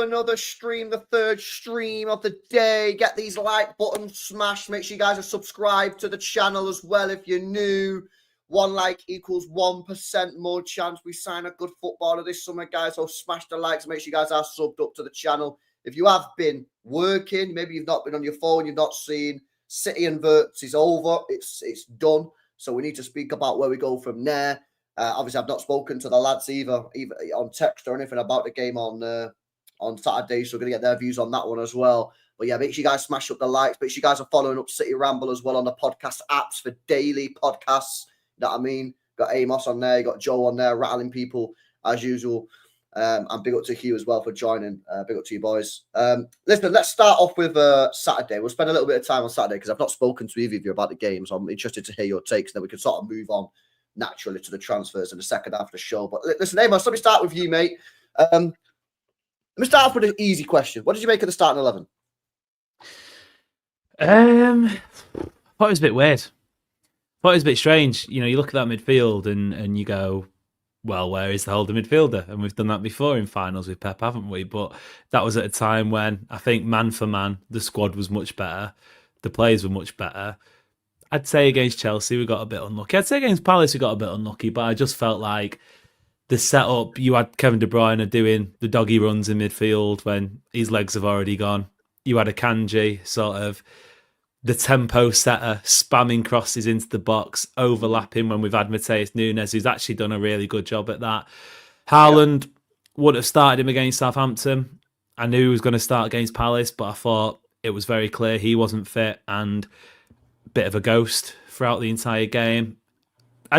Another stream, the third stream of the day. Get these like buttons smashed. Make sure you guys are subscribed to the channel as well if you're new. 1 like equals 1% more chance we sign a good footballer this summer, guys. So smash the likes. Make sure you guys are subbed up to the channel. If you have been working, maybe you've not been on your phone, you've not seen City and Wirtz is over. It's done. So we need to speak about where we go from there. Obviously, I've not spoken to the lads either on text or anything about the game on Saturday, so we're going to get their views on that one as well. But yeah, make sure you guys smash up the likes. Make sure you guys are following up City Ramble as well on the podcast apps for daily podcasts. You know what I mean? Got Amos on there, you got Joe on there, rattling people as usual. And big up to Hugh as well for joining. Big up to you boys. Listen, let's start off with Saturday. We'll spend a little bit of time on Saturday because I've not spoken to either of you about the game, so I'm interested to hear your takes. Then we can sort of move on naturally to the transfers in the second half of the show. But listen, Amos, let me start with you, mate. Let me start off with an easy question. What did you make of the starting 11? I thought it was a bit weird. I thought it was a bit strange. You know, you look at that midfield and you go, well, where is the holding midfielder? And we've done that before in finals with Pep, haven't we? But that was at a time when I think man for man, the squad was much better. The players were much better. I'd say against Chelsea, we got a bit unlucky. I'd say against Palace, we got a bit unlucky, but I just felt like the setup, you had Kevin De Bruyne doing the doggy runs in midfield when his legs have already gone. You had a Kanji, sort of the tempo setter, spamming crosses into the box, overlapping when we've had Mateus Nunes, who's actually done a really good job at that. Haaland would have started him against Southampton. I knew he was going to start against Palace, but I thought it was very clear he wasn't fit and a bit of a ghost throughout the entire game.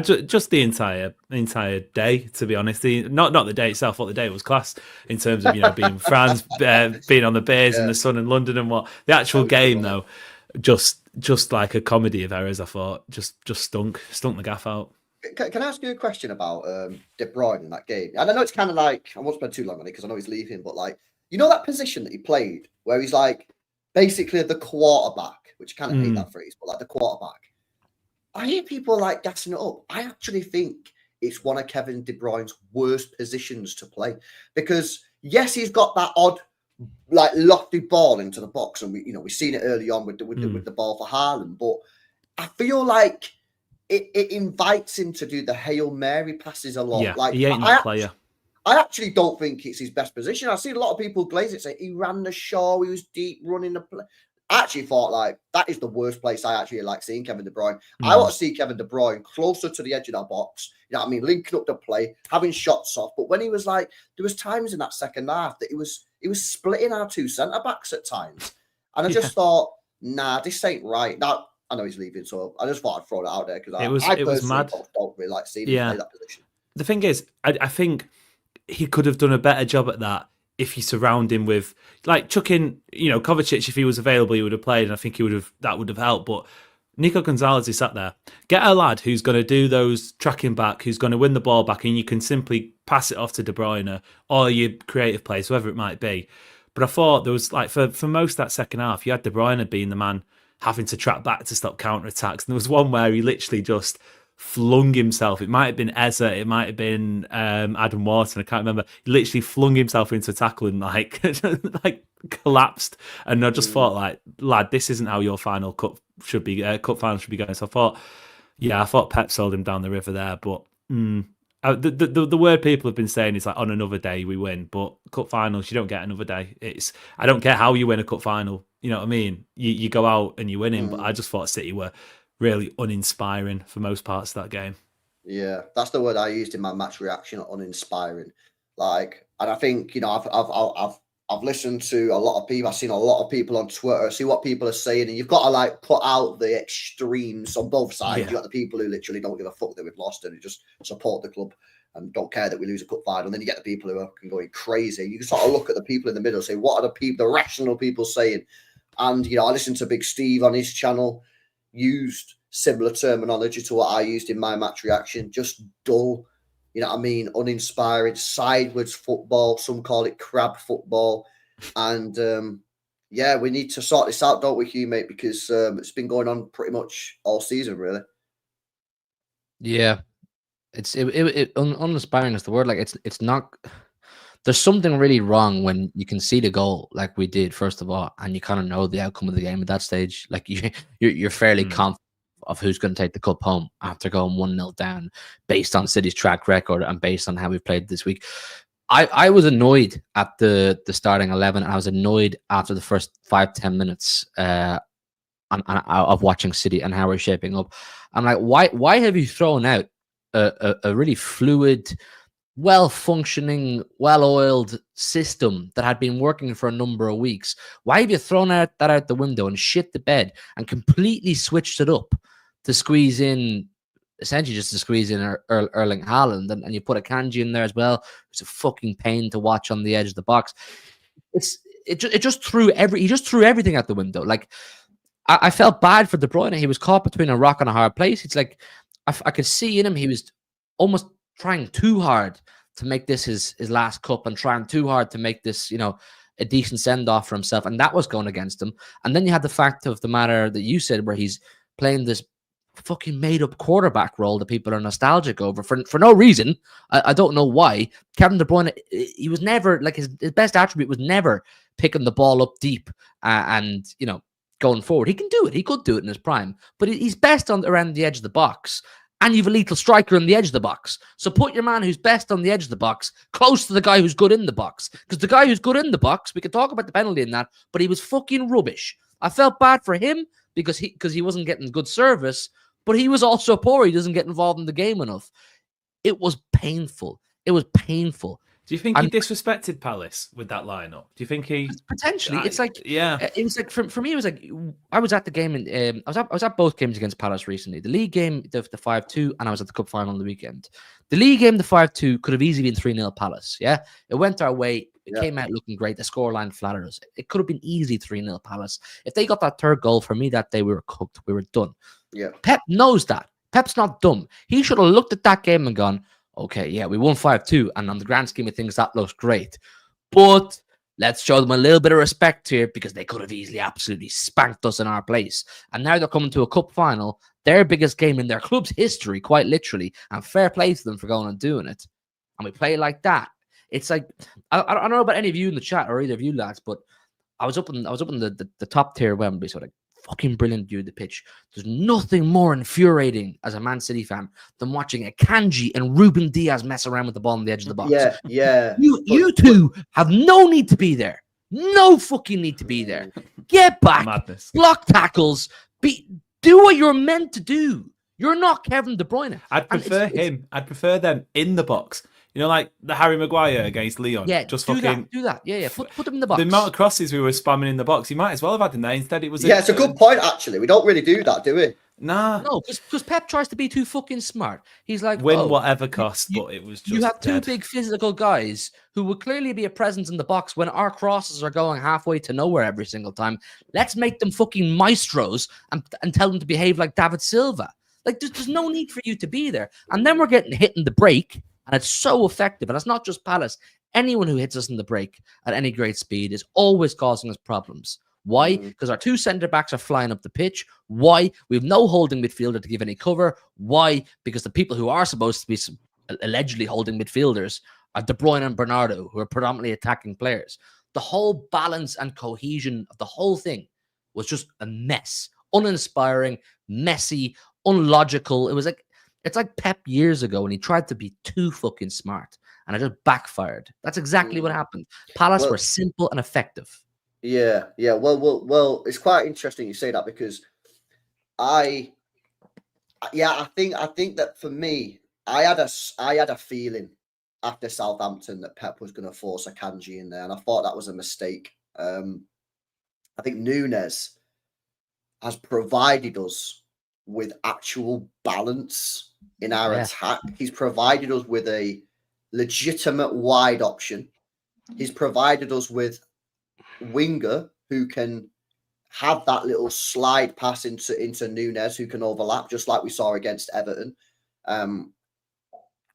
Just the entire day, to be honest. Not the day itself. What the day was class in terms of being in France, being on the beers in the sun in London and what. The actual game though, just like a comedy of errors. I thought just stunk the gaff out. Can I ask you a question about De Bruyne in that game? And I know it's kind of like I won't spend too long on it because I know he's leaving, but like that position that he played where he's like basically the quarterback, which kind of hate that phrase, but like the quarterback. I hear people like gassing it up. I actually think it's one of Kevin De Bruyne's worst positions to play because yes, he's got that odd, like lofty ball into the box, and we've seen it early on with the ball for Haaland. But I feel like it invites him to do the Hail Mary passes a lot. Yeah, like he ain't that player. I actually don't think it's his best position. I see a lot of people glaze it, say he ran the show, he was deep running the play. I actually thought like that is the worst place I actually like seeing Kevin De Bruyne. I want to see Kevin De Bruyne closer to the edge of that box. You know what I mean? Linking up the play, having shots off. But when he was like, there was times in that second half that he was splitting our two centre backs at times, and I just thought, nah, this ain't right. Now I know he's leaving, so I just thought I'd throw that out there because I was mad. Don't really like seeing him play that position. The thing is, I think he could have done a better job at that. If you surround him with, like, chucking, Kovacic, if he was available, he would have played, and I think that would have helped. But Nico Gonzalez is sat there. Get a lad who's going to do those tracking back, who's going to win the ball back, and you can simply pass it off to De Bruyne or your creative plays, whoever it might be. But I thought there was, like, for most of that second half, you had De Bruyne being the man having to track back to stop counter-attacks. And there was one where he literally just flung himself. It might have been Eza, it might have been Adam Wharton, I can't remember. He literally flung himself into a tackle and like collapsed. And I just thought, like, lad, this isn't how your final cup final should be going. So I thought Pep sold him down the river there. But the word people have been saying is like, on another day we win, but cup finals you don't get another day. I don't care how you win a cup final. You know what I mean? You go out and you win him. But I just thought City were really uninspiring for most parts of that game. Yeah, that's the word I used in my match reaction, uninspiring. Like, and I think, I've listened to a lot of people, I've seen a lot of people on Twitter, see what people are saying, and you've got to like put out the extremes on both sides. Yeah. You've got the people who literally don't give a fuck that we've lost and who just support the club and don't care that we lose a cup final. And then you get the people who are going crazy. You can sort of look at the people in the middle and say, what are the rational people saying? And, I listened to Big Steve on his channel, used similar terminology to what I used in my match reaction, just dull, you know what I mean, uninspired, sideways football, some call it crab football. And we need to sort this out, don't we, Hugh, mate, because it's been going on pretty much all season, really. Yeah, it's uninspiring is the word. Like, it's not there's something really wrong when you concede a goal like we did, first of all, and you kind of know the outcome of the game at that stage. Like you're fairly confident of who's going to take the cup home after going 1-0 down, based on City's track record and based on how we've played this week. I was annoyed at the starting 11, and I was annoyed after the first 5-10 minutes of watching City and how we're shaping up. I'm like, why have you thrown out a really fluid, well-functioning, well-oiled system that had been working for a number of weeks? Why have you thrown that out the window and shit the bed and completely switched it up to squeeze in, essentially just to squeeze in Erling Haaland, and you put a Kanji in there as well? It's a fucking pain to watch on the edge of the box. He just threw everything out the window. Like, I felt bad for De Bruyne. He was caught between a rock and a hard place. It's like I could see in him he was almost trying too hard to make this his last cup, and trying too hard to make this, a decent send-off for himself, and that was going against him. And then you had the fact of the matter that you said, where he's playing this fucking made-up quarterback role that people are nostalgic over for no reason. I don't know why. Kevin De Bruyne, he was never, like, his best attribute was never picking the ball up deep and going forward. He can do it. He could do it in his prime, but he's best around the edge of the box. And you've a lethal striker on the edge of the box. So put your man who's best on the edge of the box close to the guy who's good in the box. Because the guy who's good in the box, we can talk about the penalty in that, but he was fucking rubbish. I felt bad for him because he wasn't getting good service, but he was also poor. He doesn't get involved in the game enough. It was painful. It was painful. Do you think he disrespected Palace with that lineup? Do you think he potentially? It's like, yeah. It was like for me. It was like I was at the game, and I was at both games against Palace recently. The league game, the 5-2, and I was at the cup final on the weekend. The league game, the 5-2, could have easily been 3-0 Palace. Yeah, it went our way. It came out looking great. The scoreline flattered us. It could have been easily 3-0 Palace. If they got that third goal, for me that day, we were cooked. We were done. Yeah, Pep knows that. Pep's not dumb. He should have looked at that game and gone, okay, yeah, we won 5-2, and on the grand scheme of things, that looks great. But let's show them a little bit of respect here, because they could have easily absolutely spanked us in our place. And now they're coming to a cup final, their biggest game in their club's history, quite literally, and fair play to them for going and doing it. And we play like that. It's like, I don't know about any of you in the chat or either of you lads, but I was up in the top tier Wembley, so like fucking brilliant view of the pitch. There's nothing more infuriating as a Man City fan than watching a Kanji and Ruben Diaz mess around with the ball on the edge of the box. Yeah. You two have no need to be there. No fucking need to be there. Get back. Madness. Block tackles. Do what you're meant to do. You're not Kevin De Bruyne. I'd prefer him. I'd prefer them in the box. Like the Harry Maguire against Leon. Yeah, just do fucking do that. Yeah. Put them in the box. The amount of crosses we were spamming in the box, you might as well have had him there. Instead, it was it's a good point. Actually, we don't really do that, do we? Nah, no, because Pep tries to be too fucking smart. He's like, win whatever cost, but it was just you have two big physical guys who would clearly be a presence in the box when our crosses are going halfway to nowhere every single time. Let's make them fucking maestros and tell them to behave like David Silva. Like, there's no need for you to be there. And then we're getting hit in the break. And it's so effective. And it's not just Palace. Anyone who hits us in the break at any great speed is always causing us problems. Why? Because our two centre-backs are flying up the pitch. Why? We have no holding midfielder to give any cover. Why? Because the people who are supposed to be allegedly holding midfielders are De Bruyne and Bernardo, who are predominantly attacking players. The whole balance and cohesion of the whole thing was just a mess. Uninspiring, messy, unlogical. It's like Pep years ago when he tried to be too fucking smart, and it just backfired. That's exactly what happened. Palace were simple and effective. Yeah. Well, it's quite interesting you say that, because I think that for me, I had a feeling after Southampton that Pep was going to force a Kanji in there, and I thought that was a mistake. I think Núñez has provided us with actual balance in our attack. He's provided us with a legitimate wide option. He's provided us with winger who can have that little slide pass into Núñez, who can overlap, just like we saw against Everton. And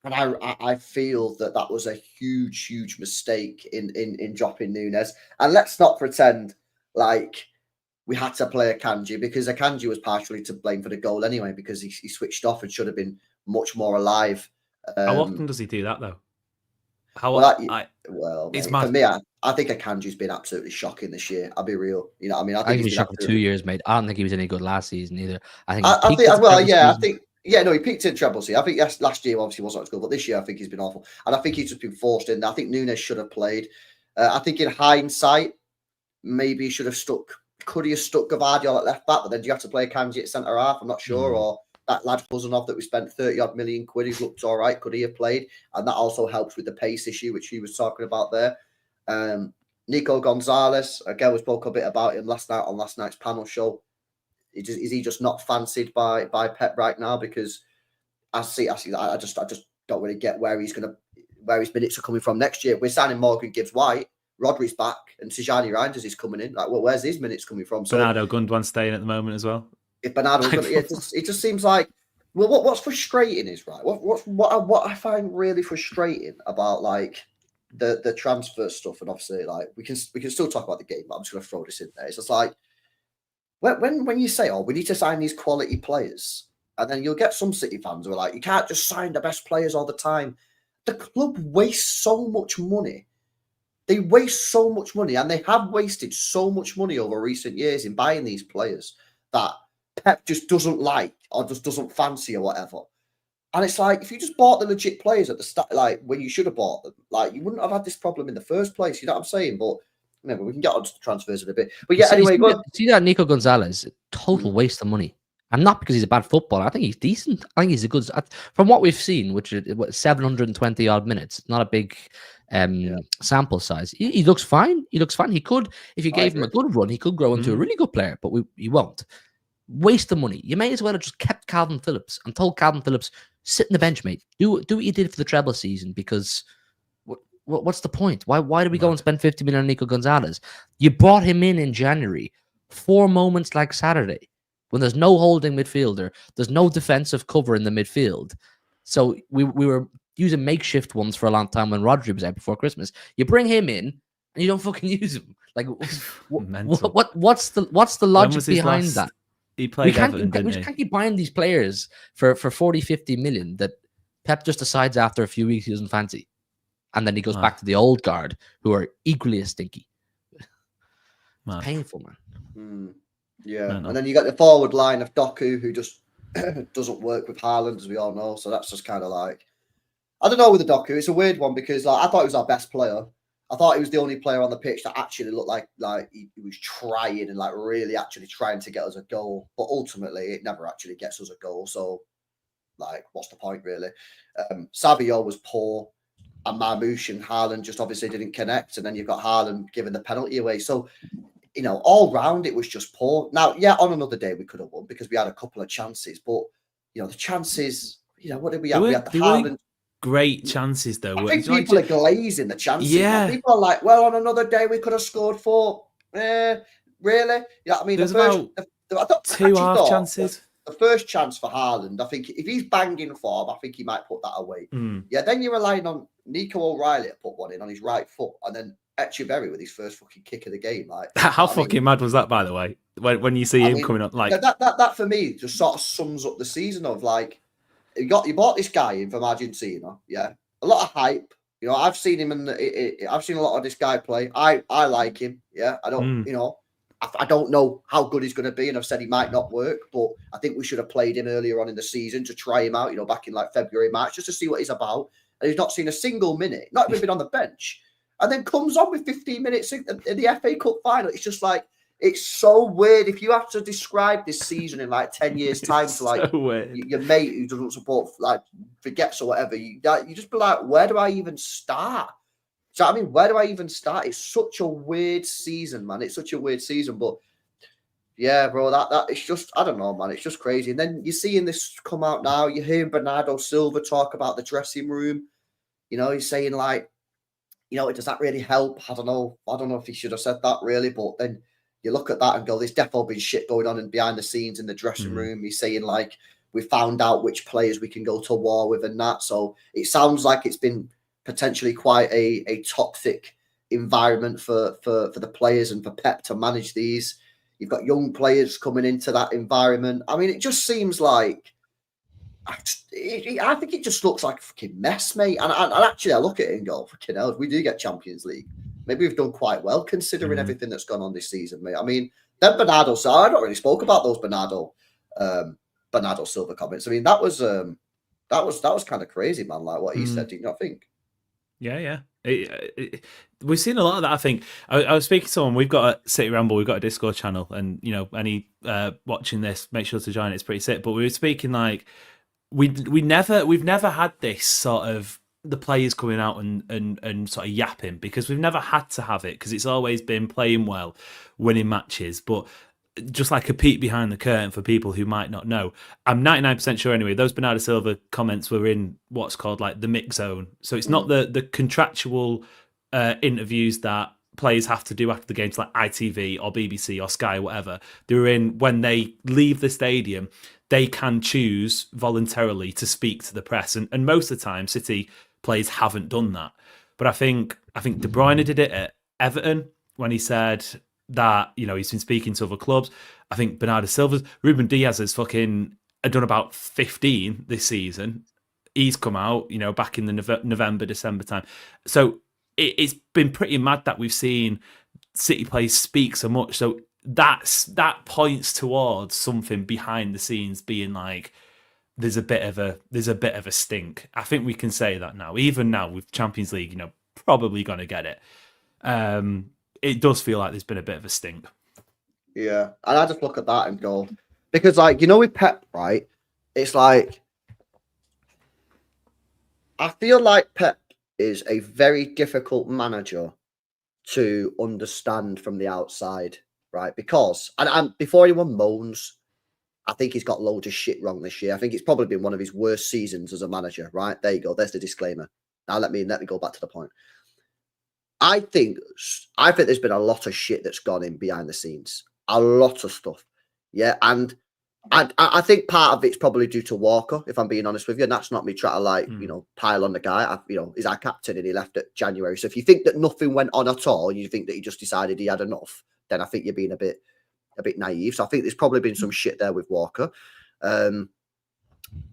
I feel that was a huge mistake in dropping Núñez. And let's not pretend like we had to play Akanji, because Akanji was partially to blame for the goal anyway, because he switched off and should have been much more alive. How often does he do that, though? It's mate, mad. for me, I think Akanji's been absolutely shocking this year. I'll be real. You know, I mean, I I think think he was he's been shocking for 2 years, mate. I don't think he was any good last season either. I think he I peaked think, at the well, treble yeah, season. I think, yeah, no, he peaked in treble season. I think yes, last year obviously wasn't as good, but this year I think he's been awful, and I think he's just been forced in. I think Nunes should have played. I think in hindsight, maybe he should have stuck. Could he have stuck Gvardiol at left back? But then do you have to play Akanji at centre half? I'm not sure. Or that lad Huzanov that we spent 30 odd million quid, he's looked all right. Could he have played? And that also helps with the pace issue, which he was talking about there. Nico Gonzalez, again, we spoke a bit about him last night on last night's panel show. Is he just not fancied by Pep right now? Because I just don't really get where his minutes are coming from next year. We're signing Morgan Gibbs White, Rodri's back, and Tijani Reinders is coming in. Like, well, where's his minutes coming from? So Bernardo Gundogan's staying at the moment as well. If Bernardo, it just seems like, well, what's frustrating is right. What I find really frustrating about like the transfer stuff, and obviously like we can still talk about the game, but I'm just going to throw this in there. It's just like when you say, oh, we need to sign these quality players, and then you'll get some City fans who are like, you can't just sign the best players all the time. The club wastes so much money. They waste so much money, and they have wasted so much money over recent years in buying these players that Pep just doesn't like or just doesn't fancy or whatever. And it's like, if you just bought the legit players at the start, like when you should have bought them, like you wouldn't have had this problem in the first place. You know what I'm saying? But remember, we can get onto the transfers in a bit. But yeah, anyway, see that Nico Gonzalez, total waste of money. And not because he's a bad footballer. I think he's decent. I think he's a good. From what we've seen, which is 720 odd minutes, not a big sample size. He looks fine. He looks fine. He could, if you gave him a good run, he could grow into a really good player. But he won't. Waste of money. You may as well have just kept Calvin Phillips and told Calvin Phillips, sit in the bench, mate. Do what you did for the treble season, because what's the point? Why do we go and spend 50 million on Nico Gonzalez? You brought him in January for moments like Saturday, when there's no holding midfielder, there's no defensive cover in the midfield. So we were using makeshift ones for a long time when Rodri was out before Christmas. You bring him in and you don't fucking use him. Like what's the logic behind that? He played Everton, didn't he? We can't keep buying these players for 40, 50 million that Pep just decides after a few weeks he doesn't fancy. And then he goes back to the old guard who are equally as stinky. It's painful, man. Yeah. And then you got the forward line of Doku, who just doesn't work with Haaland, as we all know. So that's just kind of like, I don't know with the Doku. It's a weird one because like, I thought he was our best player. I thought he was the only player on the pitch that actually looked like he was trying and like really actually trying to get us a goal. But ultimately, it never actually gets us a goal. So, like, what's the point, really? Savio was poor, and Marmoush and Haaland just obviously didn't connect. And then you've got Haaland giving the penalty away. So, you know, all round it was just poor. Now, yeah, on another day we could have won because we had a couple of chances. But, you know, the chances, you know, what did we have? We had the Haaland. Great chances, though. I think people are glazing the chances. Yeah. Like, people are like, well, on another day we could have scored 4. Really? You know what I mean? There's about 2 half chances. The first chance for Haaland, I think if he's banging form, I think he might put that away. Yeah, then you're relying on Nico O'Reilly to put one in on his right foot, and then Echeverry with his first fucking kick of the game. Like, how fucking mad was that, by the way? When you see him coming up, like that for me just sort of sums up the season of like. You bought this guy in from Argentina, yeah. A lot of hype. You know, I've seen him I've seen a lot of this guy play. I like him, yeah. I don't, you know, I don't know how good he's going to be, and I've said he might not work, but I think we should have played him earlier on in the season to try him out. You know, back in like February, March, just to see what he's about. And he's not seen a single minute, not even been on the bench, and then comes on with 15 minutes in the FA Cup final. It's just like. It's so weird. If you have to describe this season in like 10 years' time to like your mate who doesn't support, like forgets or whatever, you just be like, where do I even start? So I mean, where do I even start? It's such a weird season, man. It's such a weird season, but yeah, bro, that it's just, I don't know, man. It's just crazy. And then you're seeing this come out now. You're hearing Bernardo Silva talk about the dressing room. You know, he's saying like, you know, does that really help? I don't know if he should have said that really, but then. You look at that and go, there's definitely been shit going on and behind the scenes in the dressing room. He's saying like, we found out which players we can go to war with and that. So it sounds like it's been potentially quite a toxic environment for the players and for Pep to manage these. You've got young players coming into that environment. I mean, it just seems like I think it just looks like a fucking mess, mate. And actually, I look at it and go, fucking hell, if we do get Champions League, maybe we've done quite well considering everything that's gone on this season, mate. I mean, then Bernardo, so I don't really spoke about those Bernardo Silva comments. I mean, that was kind of crazy, man. Like what he said, do you not think? Yeah. We've seen a lot of that. I think I was speaking to someone. We've got a City Ramble. We've got a Discord channel, and any watching this, make sure to join it. It's pretty sick. But we were speaking like we've never had this sort of the players coming out and sort of yapping, because we've never had to have it, because it's always been playing well, winning matches. But just like a peek behind the curtain for people who might not know, I'm 99% sure anyway, those Bernardo Silva comments were in what's called like the mix zone. So it's not the contractual interviews that players have to do after the games, like ITV or BBC or Sky, whatever. They're in when they leave the stadium, they can choose voluntarily to speak to the press. And most of the time, City players haven't done that. But I think De Bruyne did it at Everton when he said that, he's been speaking to other clubs. I think Bernardo Silva's, Ruben Diaz has done about 15 this season. He's come out, back in the November, December time. So it's been pretty mad that we've seen City players speak so much. So that points towards something behind the scenes being like, there's a bit of a stink. I think we can say that now. Even now with Champions League, probably going to get it. It does feel like there's been a bit of a stink. Yeah, and I just look at that and go, because with Pep, right? It's like, I feel like Pep is a very difficult manager to understand from the outside, right? Because, and before anyone moans, I think he's got loads of shit wrong this year. I think it's probably been one of his worst seasons as a manager, right? There you go. There's the disclaimer. Now let me go back to the point. I think there's been a lot of shit that's gone in behind the scenes. A lot of stuff. Yeah. And I think part of it's probably due to Walker, if I'm being honest with you. And that's not me trying to pile on the guy. He's our captain and he left at January. So if you think that nothing went on at all, you think that he just decided he had enough, then I think you're being a bit naive. So I think there's probably been some shit there with Walker.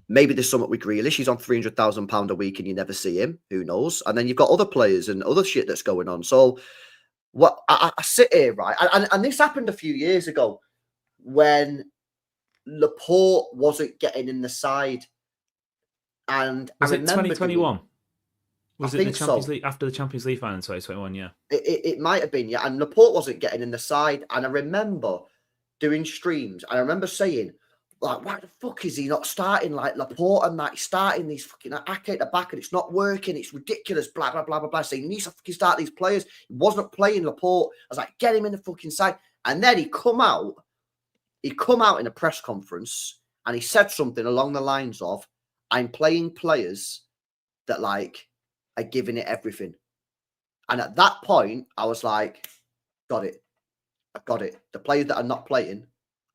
Maybe there's something with Grealish. He's on £300,000 a week and you never see him. Who knows? And then you've got other players and other shit that's going on. So what I sit here, right? And this happened a few years ago when Laporte wasn't getting in the side. And was it 2021? Was it the Champions League, after the Champions League final in 2021? Yeah. It might have been, yeah. And Laporte wasn't getting in the side. And I remember doing streams and I remember saying, like, why the fuck is he not starting like Laporte and that? He's starting these fucking Ake at the back and it's not working. It's ridiculous. Blah, blah, blah, blah, blah. So he needs to fucking start these players. He wasn't playing Laporte. I was like, get him in the fucking side. And then he come out in a press conference and he said something along the lines of, I'm playing players that like are giving it everything. And at that point, I was like, got it. I got it. The players that are not playing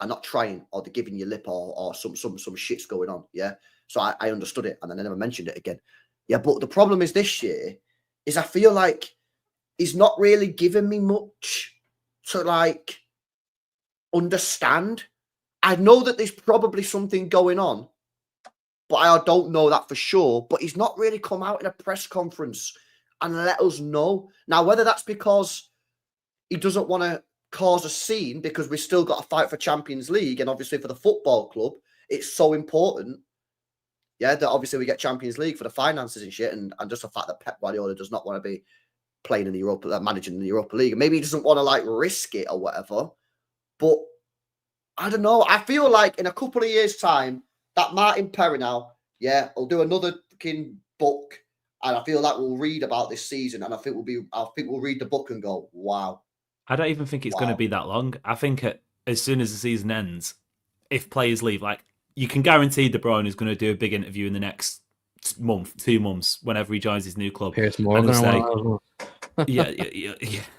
are not trying, or they're giving you lip, or some shit's going on. Yeah. So I understood it, and then I never mentioned it again. Yeah, but the problem is this year is I feel like he's not really giving me much to like understand. I know that there's probably something going on, but I don't know that for sure. But he's not really come out in a press conference and let us know. Now, whether that's because he doesn't want to cause a scene because we've still got to fight for Champions League, and obviously for the football club it's so important, yeah, that obviously we get Champions League for the finances and shit, and just the fact that Pep Guardiola does not want to be playing in the Europa, managing in the Europa League, and maybe he doesn't want to like risk it or whatever. But I don't know, I feel like in a couple of years time that Martin Perrinal, yeah, will do another fucking book, and I feel like we'll read about this season, and I think we'll read the book and go, wow. I don't even think it's going to be that long. I think as soon as the season ends, if players leave, like you can guarantee De Bruyne is going to do a big interview in the next month, 2 months, whenever he joins his new club. Here's more. Yeah.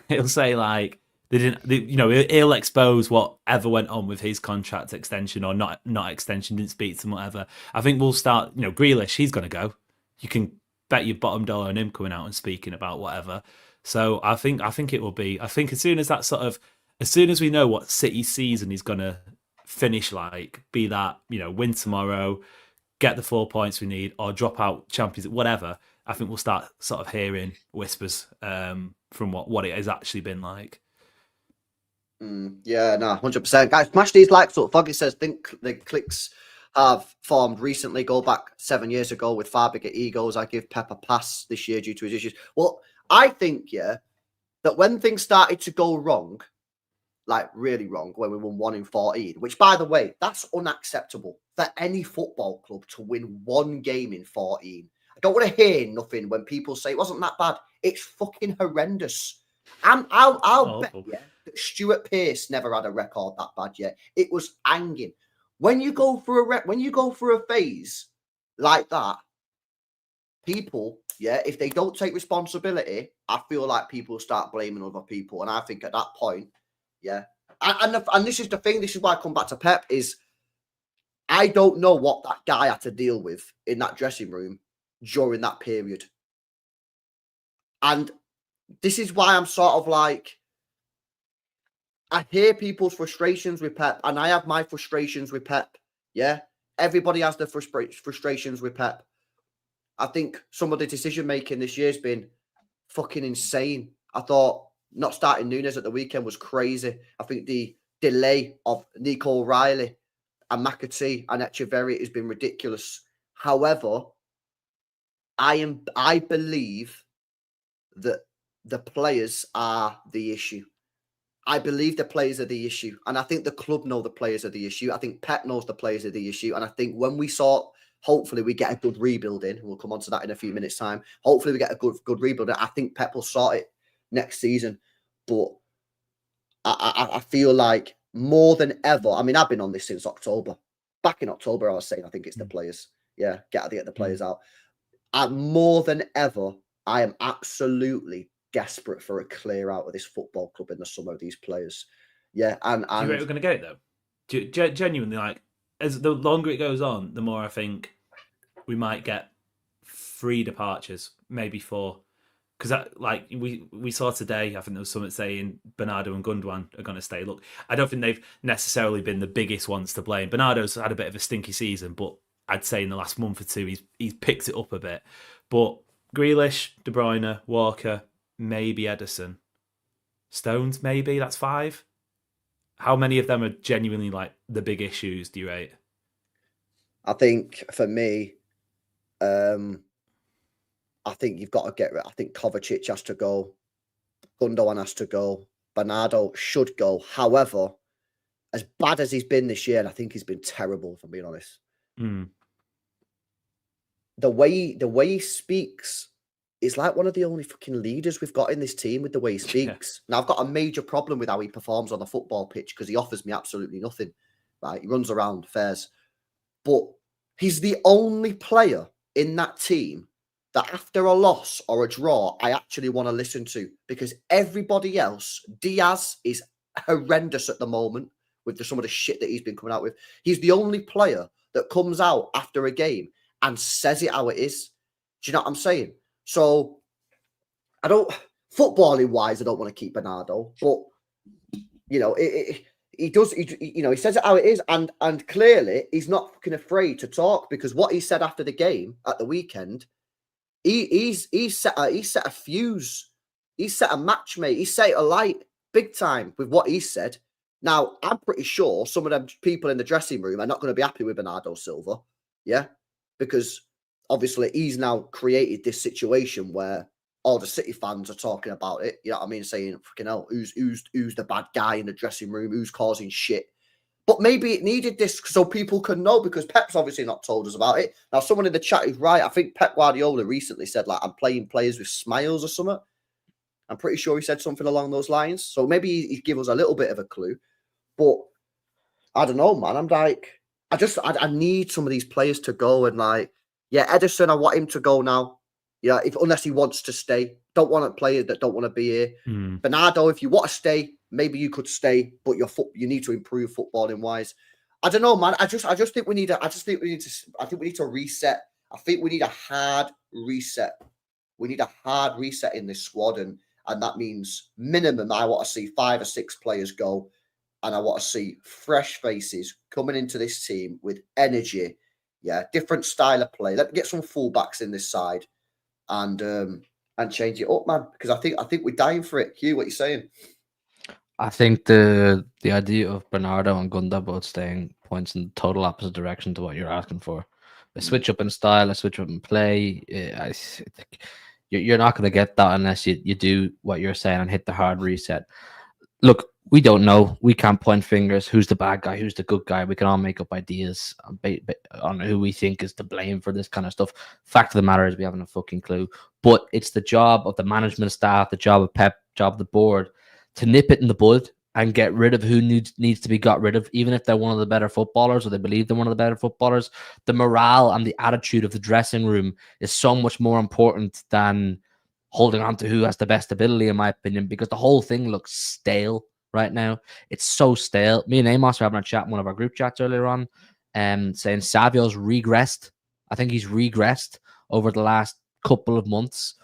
He'll say like he'll expose whatever went on with his contract extension or not extension, didn't speak to him, whatever. I think we'll start. Grealish, he's going to go. You can bet your bottom dollar on him coming out and speaking about whatever. So I think it will be. I think as soon as we know what City's season is going to finish like, be that win tomorrow, get the 4 points we need, or drop out Champions, whatever, I think we'll start sort of hearing whispers from what it has actually been like. Yeah, no, 100%. Guys, smash these likes up. Foggy says, think the clicks have formed recently. Go back 7 years ago with far bigger egos. I give Pep a pass this year due to his issues. Well, I think, that when things started to go wrong, like really wrong, when we won 1 in 14, which, by the way, that's unacceptable for any football club to win 1 game in 14. I don't want to hear nothing when people say it wasn't that bad. It's fucking horrendous. And I'll bet that Stuart Pearce never had a record that bad yet. It was hanging. When you go for a phase like that, people, if they don't take responsibility, I feel like people start blaming other people. And I think at that point, and this is the thing, this is why I come back to Pep, is I don't know what that guy had to deal with in that dressing room during that period. And this is why I'm sort of like, I hear people's frustrations with Pep, and I have my frustrations with Pep. Yeah, everybody has their frustrations with Pep. I think some of the decision making this year's been fucking insane. I thought not starting Núñez at the weekend was crazy. I think the delay of Nico O'Reilly and McAtee and Echeverri has been ridiculous. However, I believe that the players are the issue. I believe the players are the issue. And I think the club know the players are the issue. I think Pep knows the players are the issue. And I think when we hopefully we get a good rebuilding. We'll come on to that in a few minutes' time. Hopefully we get a good rebuilding. I think Pep will sort it next season. But I feel like more than ever, I mean, I've been on this since October. Back in October, I was saying, I think it's the players. Yeah, get the players out. And more than ever, I am absolutely desperate for a clear out of this football club in the summer of these players. Yeah, and do you reckon we're going to get it though? Genuinely, like, as the longer it goes on, the more I think we might get 3 departures, maybe 4. Because like we saw today, I think there was someone saying Bernardo and Gundogan are going to stay. Look, I don't think they've necessarily been the biggest ones to blame. Bernardo's had a bit of a stinky season, but I'd say in the last month or 2, he's picked it up a bit. But Grealish, De Bruyne, Walker, maybe Ederson, Stones, maybe that's 5. How many of them are genuinely like the big issues, do you rate? I think for me, I think you've got to get rid. I think Kovacic has to go. Gundogan has to go. Bernardo should go. However, as bad as he's been this year, and I think he's been terrible, if I'm being honest. The way he speaks is like one of the only fucking leaders we've got in this team with the way he speaks. Now, I've got a major problem with how he performs on the football pitch because he offers me absolutely nothing. Right? He runs around, fairs. But he's the only player in that team that after a loss or a draw, I actually want to listen to, because everybody else, Diaz is horrendous at the moment with some of the shit that he's been coming out with. He's the only player that comes out after a game and says it how it is. Do you know what I'm saying? So footballing wise, I don't want to keep Bernardo, but he does. He says it how it is, and clearly he's not fucking afraid to talk, because what he said after the game at the weekend. He's set a fuse. He's set a match, mate. He's set a light big time with what he said. Now, I'm pretty sure some of them people in the dressing room are not going to be happy with Bernardo Silva. Yeah. Because obviously he's now created this situation where all the City fans are talking about it. You know what I mean? Saying, fucking hell, who's the bad guy in the dressing room? Who's causing shit? But maybe it needed this so people can know, because Pep's obviously not told us about it. Now, someone in the chat is right. I think Pep Guardiola recently said, like, I'm playing players with smiles or something. I'm pretty sure he said something along those lines. So maybe he'd give us a little bit of a clue. But I don't know, man. I'm like, I need some of these players to go. And like, Ederson, I want him to go now. Yeah, unless he wants to stay. Don't want players that don't want to be here. Bernardo, if you want to stay, maybe you could stay, but you need to improve footballing wise. I don't know, man. I just think we need to reset. I think we need a hard reset. We need a hard reset in this squad, and that means minimum I want to see 5 or 6 players go, and I want to see fresh faces coming into this team with energy Yeah, different style of play. Let's get some fullbacks in this side and change it up, man. Because I think we're dying for it. Hugh, what you saying? I think the idea of Bernardo and Gunda both staying points in the total opposite direction to what you're asking for. A switch up in style, a switch up in play. I think you're not going to get that unless you do what you're saying and hit the hard reset. Look, we don't know. We can't point fingers. Who's the bad guy? Who's the good guy? We can all make up ideas on who we think is to blame for this kind of stuff. Fact of the matter is we haven't a fucking clue. But it's the job of the management staff, the job of Pep, job of the board to nip it in the bud and get rid of who needs to be got rid of, even if they're one of the better footballers or they believe they're one of the better footballers. The morale and the attitude of the dressing room is so much more important than holding on to who has the best ability, in my opinion, because the whole thing looks stale right now. It's so stale. Me and Amos were having a chat in one of our group chats earlier on, saying Savio's regressed. I think he's regressed over the last couple of months.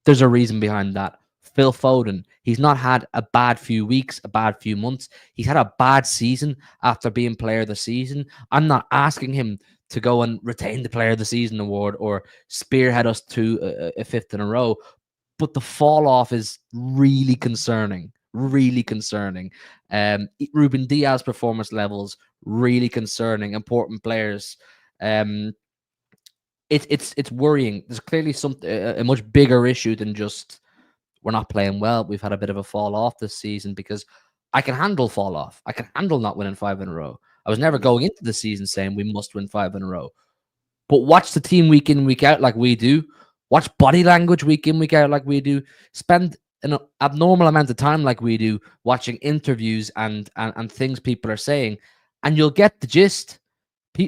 There's a reason behind that. Phil Foden, he's not had a bad few weeks, a bad few months. He's had a bad season after being player of the season. I'm not asking him to go and retain the player of the season award or spearhead us to a fifth in a row. But the fall off is really concerning. Really concerning. Ruben Diaz performance levels, really concerning. Important players. It's worrying. There's clearly a much bigger issue than just we're not playing well. We've had a bit of a fall off this season because I can handle fall off. I can handle not winning 5 in a row. I was never going into the season saying we must win 5 in a row. But watch the team week in, week out like we do. Watch body language week in, week out like we do. Spend an abnormal amount of time like we do watching interviews and things people are saying. And you'll get the gist.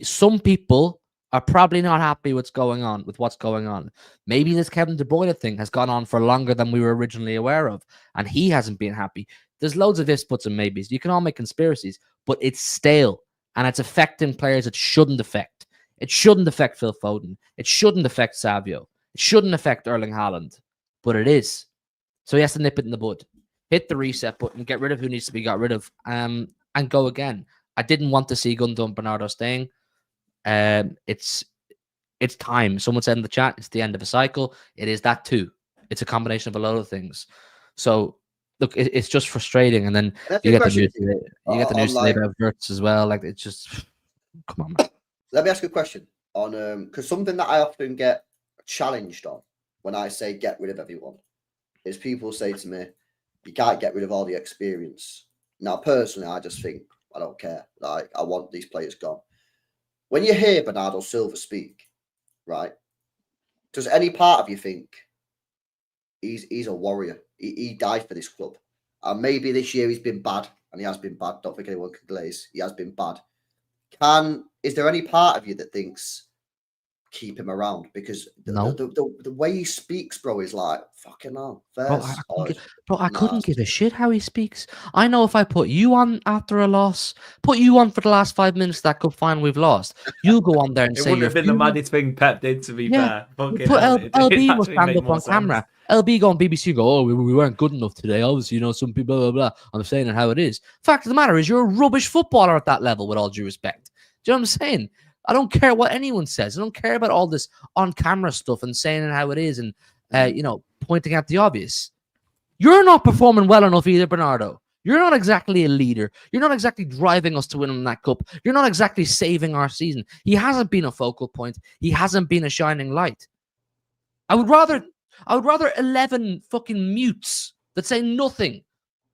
Some people are probably not happy with what's going on. Maybe this Kevin De Bruyne thing has gone on for longer than we were originally aware of, and he hasn't been happy. There's loads of ifs, buts, and maybes. You can all make conspiracies, but it's stale, and it's affecting players it shouldn't affect. It shouldn't affect Phil Foden. It shouldn't affect Savio. It shouldn't affect Erling Haaland, but it is. So he has to nip it in the bud, hit the reset button, get rid of who needs to be got rid of, and go again. I didn't want to see Gundo and Bernardo staying. It's time. Someone said in the chat, it's the end of a cycle. It is that too. It's a combination of a lot of things. So look, it's just frustrating. And then you get the news today about Wirtz as well. Like it's just come on, man. Let me ask you a question on because something that I often get challenged on when I say get rid of everyone is people say to me, you can't get rid of all the experience. Now, personally, I just think I don't care. Like I want these players gone. When you hear Bernardo Silva speak, right, does any part of you think he's a warrior? He died for this club. And maybe this year he's been bad, and he has been bad. Don't think anyone can glaze. He has been bad. Is there any part of you that thinks keep him around? Because the way he speaks, bro, is like fucking hell. I couldn't give a shit how he speaks. I know if I put you on after a loss, put you on for the last 5 minutes that cup final we've lost, you'll go on there and say it wouldn't have been the maddest thing Pep did, to be fair. Put LB will stand up on camera. LB go on BBC go, oh, we weren't good enough today. Obviously, some people, blah, blah, blah. I'm saying it how it is. Fact of the matter is, you're a rubbish footballer at that level, with all due respect. Do you know what I'm saying? I don't care what anyone says. I don't care about all this on-camera stuff and saying it how it is and, pointing out the obvious. You're not performing well enough either, Bernardo. You're not exactly a leader. You're not exactly driving us to win that cup. You're not exactly saving our season. He hasn't been a focal point. He hasn't been a shining light. I would rather 11 fucking mutes that say nothing,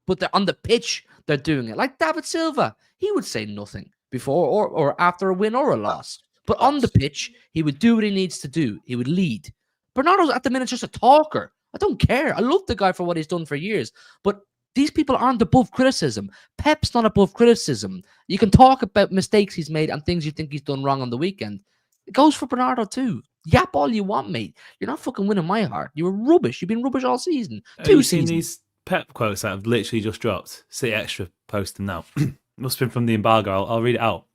but they're on the pitch, they're doing it. Like David Silva, he would say nothing before or after a win or a loss. But on the pitch, he would do what he needs to do. He would lead. Bernardo's at the minute just a talker. I don't care. I love the guy for what he's done for years. But these people aren't above criticism. Pep's not above criticism. You can talk about mistakes he's made and things you think he's done wrong on the weekend. It goes for Bernardo too. Yap all you want, mate. You're not fucking winning my heart. You were rubbish. You've been rubbish all season. Have you seen these Pep quotes that have literally just dropped? City Extra posting now. Must have been from the embargo. I'll read it out.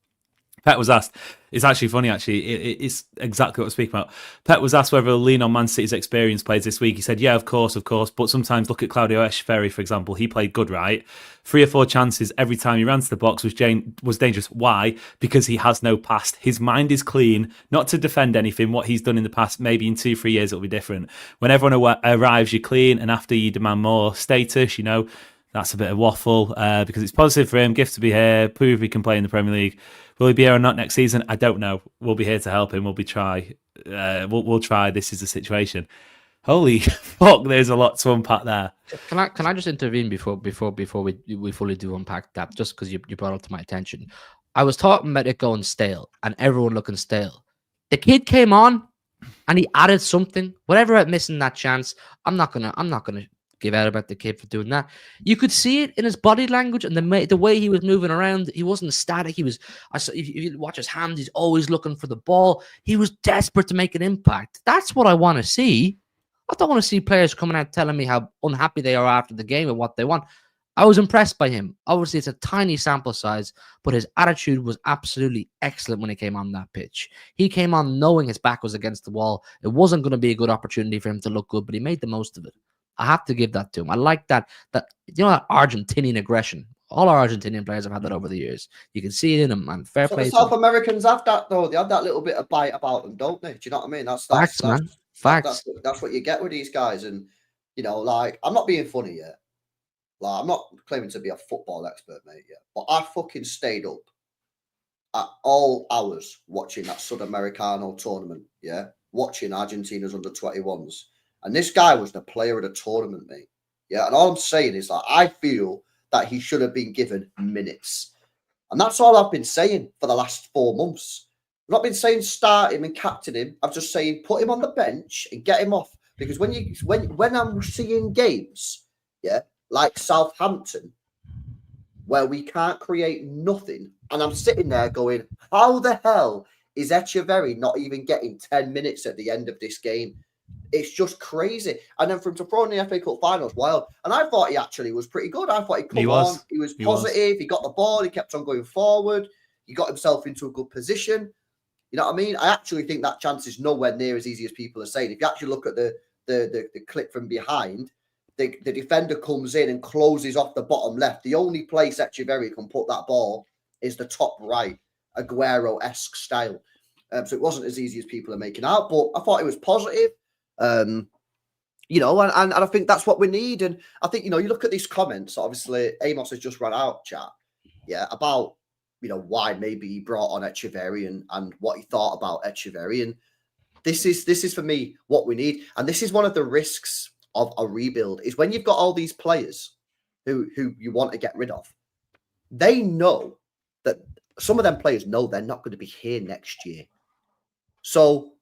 Pet was asked, it's actually funny, it's exactly what we're speaking about. Pet was asked whether he'll lean on Man City's experienced players this week. He said, yeah, of course, but sometimes look at Claudio Echeverri, for example. He played good, right? 3 or 4 chances every time he ran to the box was dangerous. Why? Because he has no past. His mind is clean, not to defend anything. What he's done in the past, maybe in 2-3 years it'll be different. When everyone arrives, you're clean, and after you demand more status, that's a bit of waffle because it's positive for him. Gift to be here. Prove he can play in the Premier League. Will he be here or not next season? I don't know. We'll be here to help him. We'll try. This is the situation. Holy fuck! There's a lot to unpack there. Can I just intervene before we fully do unpack that? Just because you brought it to my attention, I was talking about it going stale and everyone looking stale. The kid came on and he added something. Whatever about missing that chance, I'm not gonna give out about the kid for doing that. You could see it in his body language and the way he was moving around. He wasn't static. If you watch his hands, he's always looking for the ball. He was desperate to make an impact. That's what I want to see. I don't want to see players coming out telling me how unhappy they are after the game and what they want. I was impressed by him. Obviously, it's a tiny sample size, but his attitude was absolutely excellent when he came on that pitch. He came on knowing his back was against the wall. It wasn't going to be a good opportunity for him to look good, but he made the most of it. I have to give that to him. I like that that Argentinian aggression. All our Argentinian players have had that over the years. You can see it in them, and fair play. The South Americans have that though. They have that little bit of bite about them, don't they? Do you know what I mean? That's facts, man. Facts. That's what you get with these guys. And I'm not being funny yet. Like, I'm not claiming to be a football expert, mate, yet. But I fucking stayed up at all hours watching that Sudamericano tournament, yeah? Watching Argentina's under-21s. And this guy was the player of the tournament, mate. Yeah, and all I'm saying is that I feel that he should have been given minutes. And that's all I've been saying for the last 4 months. I've not been saying start him and captain him. I'm just saying put him on the bench and get him off. Because when I'm seeing games, yeah, like Southampton, where we can't create nothing, and I'm sitting there going, how the hell is Echeverri not even getting 10 minutes at the end of this game? It's just crazy. And then for him to throw in the FA Cup finals, wild. And I thought he actually was pretty good. I thought he was positive. He got the ball. He kept on going forward. He got himself into a good position. You know what I mean? I actually think that chance is nowhere near as easy as people are saying. If you actually look at the clip from behind, the defender comes in and closes off the bottom left. The only place Echeverri can put that ball is the top right, Aguero-esque style. So it wasn't as easy as people are making out, but I thought it was positive. And I think that's what we need. And I think, you look at these comments, obviously Amos has just run out, chat, about, why maybe he brought on Echeverri and what he thought about Echeverri. And this is for me what we need. And this is one of the risks of a rebuild, is when you've got all these players who you want to get rid of, they know that some of them players know they're not going to be here next year. So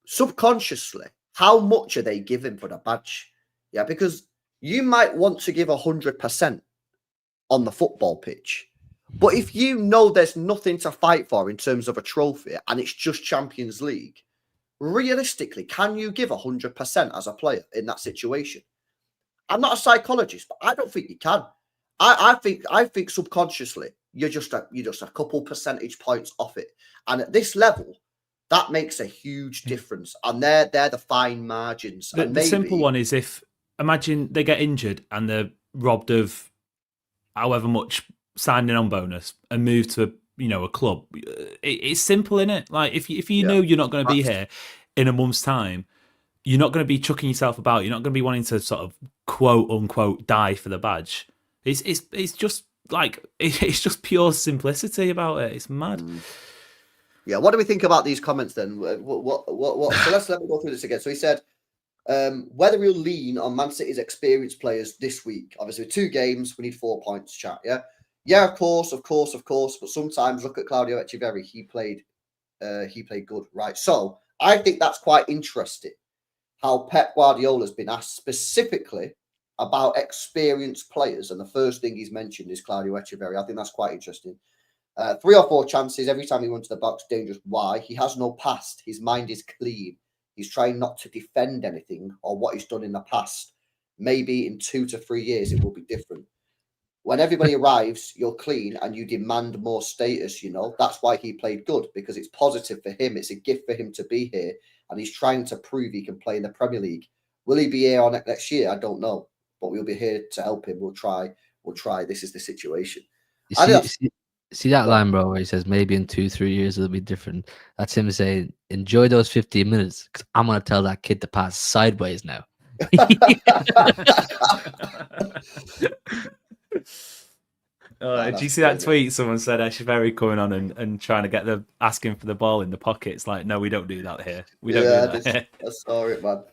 subconsciously, how much are they giving for the badge? Yeah, because you might want to give 100% on the football pitch. But if you know there's nothing to fight for in terms of a trophy and it's just Champions League, realistically, can you give 100% as a player in that situation? I'm not a psychologist, but I don't think you can. I think subconsciously you're just a couple percentage points off it. And at this level, that makes a huge difference. And they're the fine margins. The simple one is, if imagine they get injured and they're robbed of however much signing on bonus and move to a club. It's simple, innit? Like if you know you're not going to be here in a month's time, you're not going to be chucking yourself about. You're not going to be wanting to sort of quote unquote die for the badge. It's just like it's just pure simplicity about it. It's mad. Yeah, what do we think about these comments then? What? So let me go through this again. So he said, whether we'll lean on Man City's experienced players this week. Obviously, 2 games, we need 4 points, chat. Yeah, of course. But sometimes look at Claudio Echeverri. He played good, right? So I think that's quite interesting how Pep Guardiola has been asked specifically about experienced players, and the first thing he's mentioned is Claudio Echeverri. I think that's quite interesting. 3 or 4 chances every time he went to the box, dangerous. Why? He has no past. His mind is clean. He's trying not to defend anything or what he's done in the past. Maybe in 2 to 3 years it will be different. when everybody arrives, you're clean and you demand more status, you know. That's why he played good, because it's positive for him. It's a gift for him to be here, and he's trying to prove he can play in the Premier League. Will he be here on next year? I don't know, but we'll be here to help him. We'll try. This is the situation. See that line, bro, where he says maybe in 2-3 years it'll be different. That's him saying, enjoy those 15 minutes, because I'm going to tell that kid to pass sideways now. Do you see that tweet? Someone said Echeverry coming on and trying to get asking for the ball in the pocket. It's like, no, we don't do that here. We don't do that here. I saw it, man.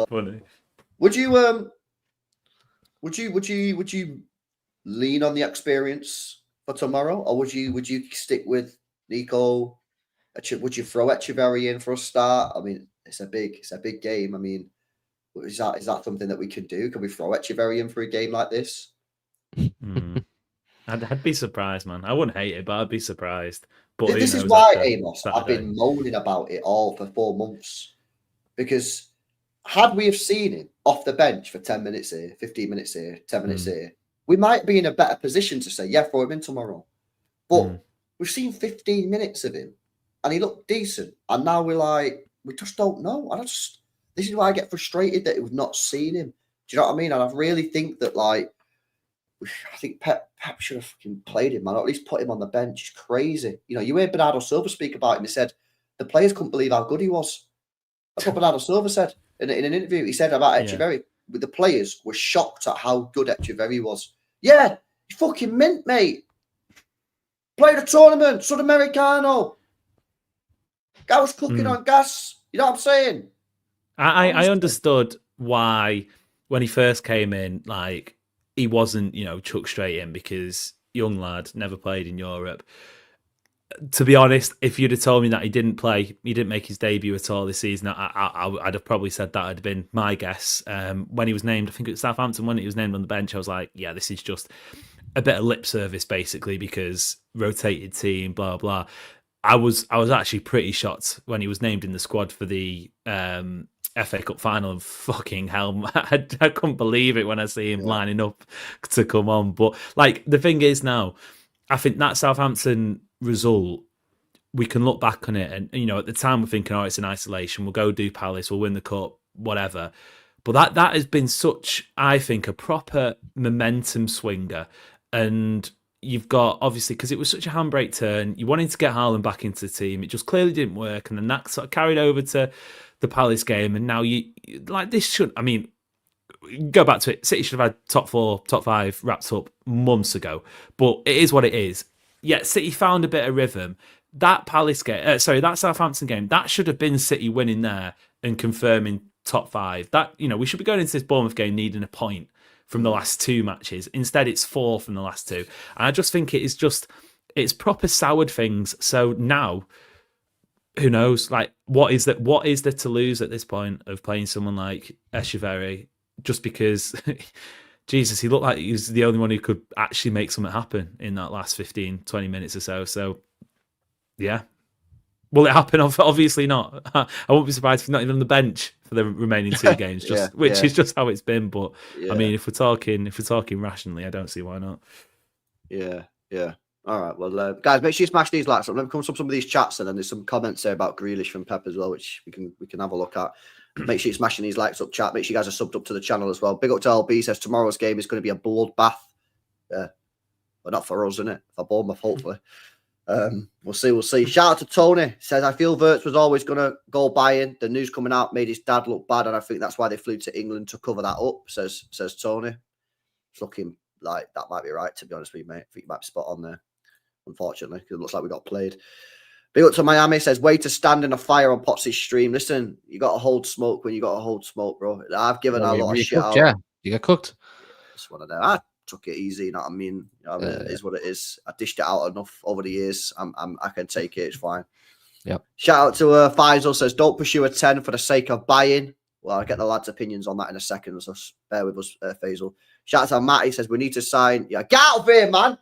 Funny. Would you lean on the experience for tomorrow, or would you stick with Nico? Would you throw Echeverry in for a start? I mean, it's a big game. I mean, is that something that we can do? Can we throw Echeverry in for a game like this? I'd be surprised, man. I wouldn't hate it, but I'd be surprised. But this is why, Amos, I've been moaning about it all for 4 months, because had we have seen him off the bench for 10 minutes here, 15 minutes here, 10 minutes here, we might be in a better position to say, yeah, throw him in tomorrow. But we've seen 15 minutes of him and he looked decent. And now we're like, we just don't know. This is why I get frustrated that we've not seen him. Do you know what I mean? And I really think that, like, I think Pep should have fucking played him, man, or at least put him on the bench. It's crazy. You know, you heard Bernardo Silva speak about him. He said the players couldn't believe how good he was. That's what Bernardo Silva said in an interview. He said about Echeverry, the players were shocked at how good Echeverry was. Yeah, he's fucking mint, mate. Played a tournament, Sudamericano. Guy was cooking on gas. You know what I'm saying? I understood why when he first came in, like, he wasn't, chucked straight in, because young lad, never played in Europe. To be honest, if you'd have told me that he didn't make his debut at all this season, I'd have probably said that had been my guess. When he was named, I think it was Southampton, when he was named on the bench, I was like, yeah, this is just a bit of lip service, basically, because rotated team, blah, blah. I was actually pretty shocked when he was named in the squad for the FA Cup final. Fucking hell, I couldn't believe it when I see him lining up to come on. But, like, the thing is now, I think that Southampton result, we can look back on it and, at the time we're thinking, oh, it's in isolation, we'll go do Palace, we'll win the cup, whatever. But that has been such, I think, a proper momentum swinger. And you've got, obviously, because it was such a handbrake turn, you wanted to get Haaland back into the team, it just clearly didn't work, and then that sort of carried over to the Palace game, and now go back to it, City should have had top 4, top 5 wrapped up months ago, but it is what it is. Yeah, City found a bit of rhythm. That that Southampton game, that should have been City winning there and confirming top 5. That, we should be going into this Bournemouth game needing a point from the last 2 matches. Instead, it's 4 from the last 2. And I just think it's proper soured things. So now, who knows? Like, what is there to lose at this point of playing someone like Echeverry? Just because, Jesus, he looked like he was the only one who could actually make something happen in that last 15, 20 minutes or so. So, yeah. Will it happen? Obviously not. I won't be surprised if he's not even on the bench for the remaining 2 games, which is just how it's been. But I mean, if we're talking rationally, I don't see why not. Yeah. All right. Well, guys, make sure you smash these likes up. Let me come some of these chats, and then there's some comments there about Grealish from Pep as well, which we can have a look at. Make sure you're smashing these likes up, chat. Make sure you guys are subbed up to the channel as well. Big up to LB, says tomorrow's game is going to be a bloodbath. Yeah, but not for us, isn't it? For Bournemouth, hopefully. We'll see. Shout out to Tony. Says, I feel Wirtz was always going to go Bayern. The news coming out made his dad look bad, and I think that's why they flew to England to cover that up, says Tony. It's looking like that might be right, to be honest with you, mate. I think you might be spot on there, unfortunately, because it looks like we got played. Big up to Miami, says, way to stand in a fire on Potsy's stream. Listen, you got to hold smoke when you got to hold smoke, bro. I've given a lot of shit out. Yeah, you got cooked. It's one of them. I took it easy, you know what I mean? It is what it is. I dished it out enough over the years. I can take it. It's fine. Yep. Shout out to Faisal, says, don't pursue a 10 for the sake of buying. Well, I'll get the lads' opinions on that in a second, so bear with us, Faisal. Shout out to Matt, he says, we need to sign. Yeah, get out of here, man.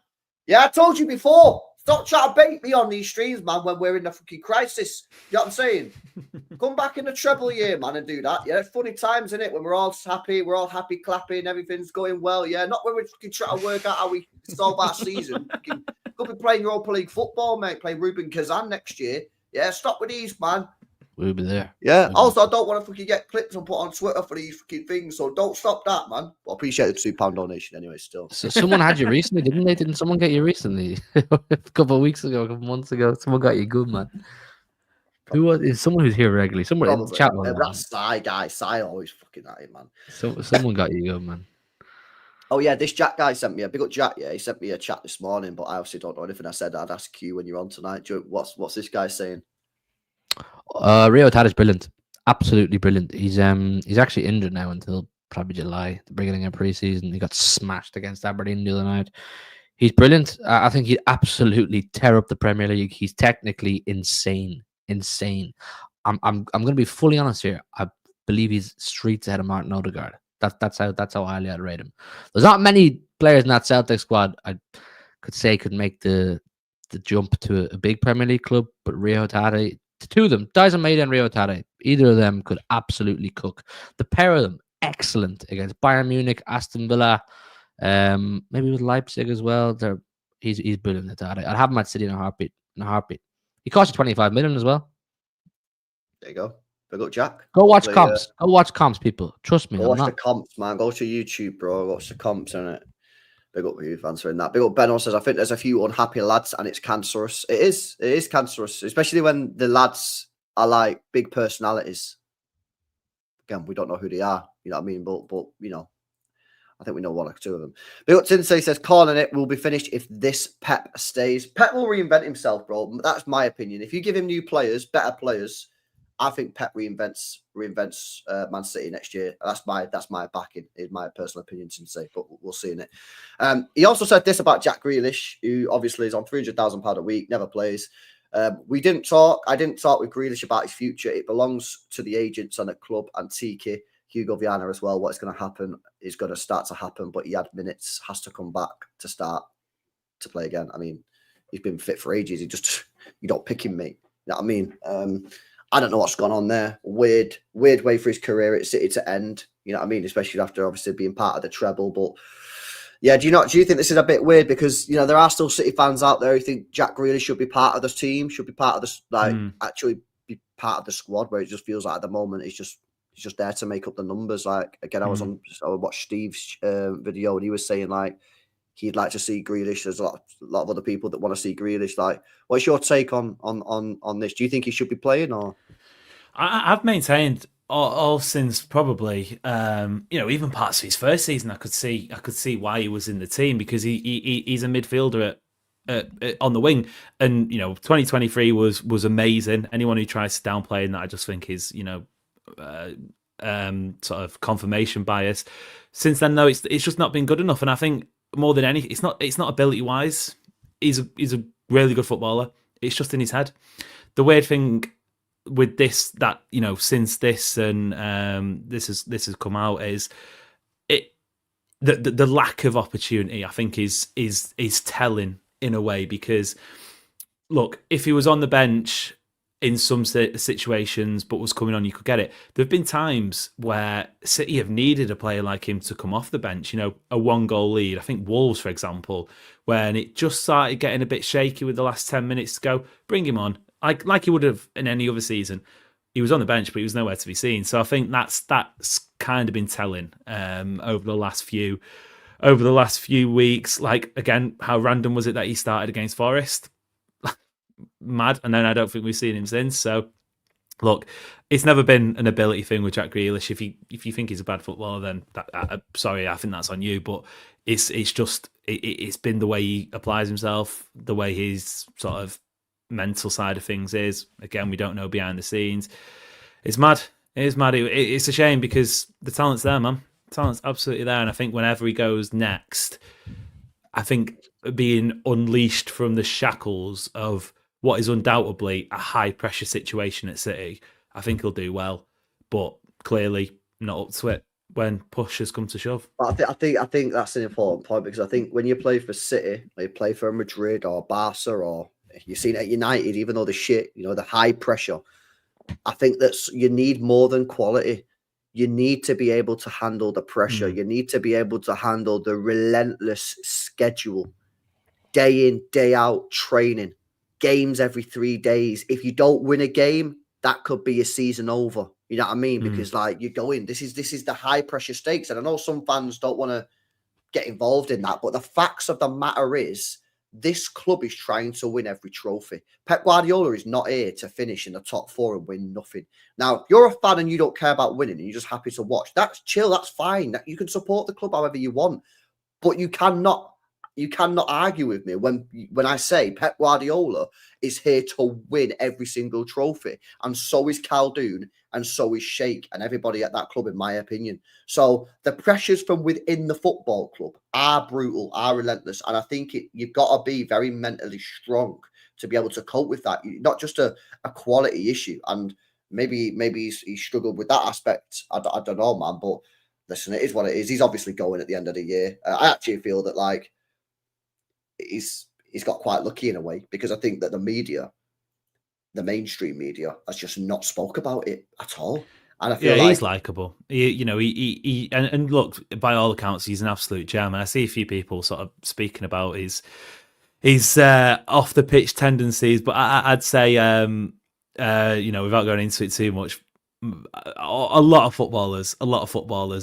Yeah, I told you before. Stop trying to bait me on these streams, man, when we're in a fucking crisis. You know what I'm saying? Come back in the treble year, man, and do that. Yeah, it's funny times, isn't it? When we're all happy clapping, everything's going well. Yeah, not when we're fucking trying to work out how we solve our season. Fucking, go be playing Europa League football, mate. Play Ruben Kazan next year. Yeah, stop with these, man. We'll be there. Yeah. Also, I don't want to fucking get clips and put on Twitter for these fucking things, so don't stop that, man. I appreciate the £2 donation anyway. Still. So someone had you recently, didn't they? Didn't someone get you recently? A couple of weeks ago, a couple of months ago, someone got you good, man. Who was? Is someone who's here regularly? Someone in the chat. That's Sai guy. Sai always fucking at it, man. Someone got you good, man. Oh yeah, this Jack guy sent me a big up Jack. Yeah, he sent me a chat this morning, but I obviously don't know anything. I said I'd ask you when you're on tonight. What's this guy saying? Rio Tadic brilliant, absolutely brilliant. He's actually injured now until probably July, the beginning of preseason. He got smashed against Aberdeen the other night. He's brilliant. I think he'd absolutely tear up the Premier League. He's technically insane. I'm going to be fully honest here. I believe he's streets ahead of Martin Odegaard. That's how highly I'd rate him. There's not many players in that Celtic squad I could say could make the jump to a big Premier League club, but Rio Tadic. The two of them, Dyson Maeda and Rio Tadic, either of them could absolutely cook. The pair of them, excellent against Bayern Munich, Aston Villa, maybe with Leipzig as well. He's brilliant at Tadic. I'd have him at City in a heartbeat. He cost you 25 million as well. There you go. Big up, Jack. Go watch comps. Go watch comps, people. Trust me. Go watch the comps, man. Go to YouTube, bro. Watch the comps, innit? Big up you for answering that. Big up Benno says, I think there's a few unhappy lads and it's cancerous. It is cancerous, especially when the lads are like big personalities. Again, we don't know who they are, you know what I mean? But you know, I think we know one or two of them. Big up Tinsay says, calling it will be finished if this Pep stays. Pep will reinvent himself, bro. That's my opinion. If you give him new players, better players, I think Pep reinvents Man City next year. That's my backing, is my personal opinion, Tinsay, but we'll see in it. He also said this about Jack Grealish, who obviously is on £300,000 a week, never plays. I didn't talk with Grealish about his future. It belongs to the agents and the club and Tiki, Hugo Viana as well. What's going to happen is going to start to happen, but he had minutes, has to come back to start to play again. I mean, he's been fit for ages. You don't pick him, mate. You know what I mean? I don't know what's gone on there. Weird way for his career at City to end. You know what I mean? Especially after obviously being part of the treble. But yeah, do you think this is a bit weird? Because, you know, there are still City fans out there who think Jack Grealish should be part of this team, should be part of this, actually be part of the squad, where it just feels like at the moment he's just there to make up the numbers. Like, again, I watched Steve's video and he was saying like he'd like to see Grealish. There's a lot of other people that want to see Grealish. Like, what's your take on this? Do you think he should be playing? Or I've maintained all since probably even parts of his first season. I could see why he was in the team, because he's a midfielder on the wing, and 2023 was amazing. Anyone who tries to downplay that, I just think is sort of confirmation bias. Since then, though, it's just not been good enough, and I think more than anything, it's not ability wise. He's a really good footballer. It's just in his head. The weird thing with this, that since this and this has come out, is the lack of opportunity. I think is telling in a way, because look, if he was on the bench in some situations but was coming on, you could get it. There have been times where City have needed a player like him to come off the bench, a 1-goal lead. I think Wolves, for example, when it just started getting a bit shaky with the last 10 minutes to go, bring him on. Like he would have in any other season. He was on the bench, but he was nowhere to be seen. So I think that's kind of been telling over the last few weeks. Like, again, how random was it that he started against Forest? Mad. And then I don't think we've seen him since. So look, it's never been an ability thing with Jack Grealish. If you think he's a bad footballer, then sorry, I think that's on you. But it's been the way he applies himself, the way his sort of mental side of things is. Again, we don't know behind the scenes. It's mad. It is mad. It's a shame, because the talent's there, man. The talent's absolutely there. And I think whenever he goes next, I think being unleashed from the shackles of what is undoubtedly a high pressure situation at City, I think he'll do well, but clearly not up to it. when push has come to shove. But I think that's an important point, because I think when you play for City, or you play for Madrid or Barca, or you've seen it at United, even though the shit, the high pressure, I think you need more than quality. You need to be able to handle the pressure. You need to be able to handle the relentless schedule, day in, day out training, games every 3 days. If you don't win a game, that could be a season over. You know what I mean? Because you go in, this is the high pressure stakes. And I know some fans don't want to get involved in that, but the facts of the matter is, this club is trying to win every trophy. Pep Guardiola is not here to finish in the top 4 and win nothing. Now, if you're a fan and you don't care about winning and you're just happy to watch, that's chill, that's fine. You can support the club however you want, but you cannot argue with me when I say Pep Guardiola is here to win every single trophy, and so is Khaldoon, and so is Sheikh, and everybody at that club, in my opinion. So the pressures from within the football club are brutal, are relentless, and I think you've got to be very mentally strong to be able to cope with that. Not just a quality issue, and maybe he struggled with that aspect. I don't know, man, but listen, it is what it is. He's obviously going at the end of the year. I actually feel that he's got quite lucky in a way, because I think that the mainstream media has just not spoke about it at all. And I feel he's likable. He and look, by all accounts, he's an absolute gem. And I see a few people sort of speaking about his off the pitch tendencies, but I'd say, without going into it too much, a lot of footballers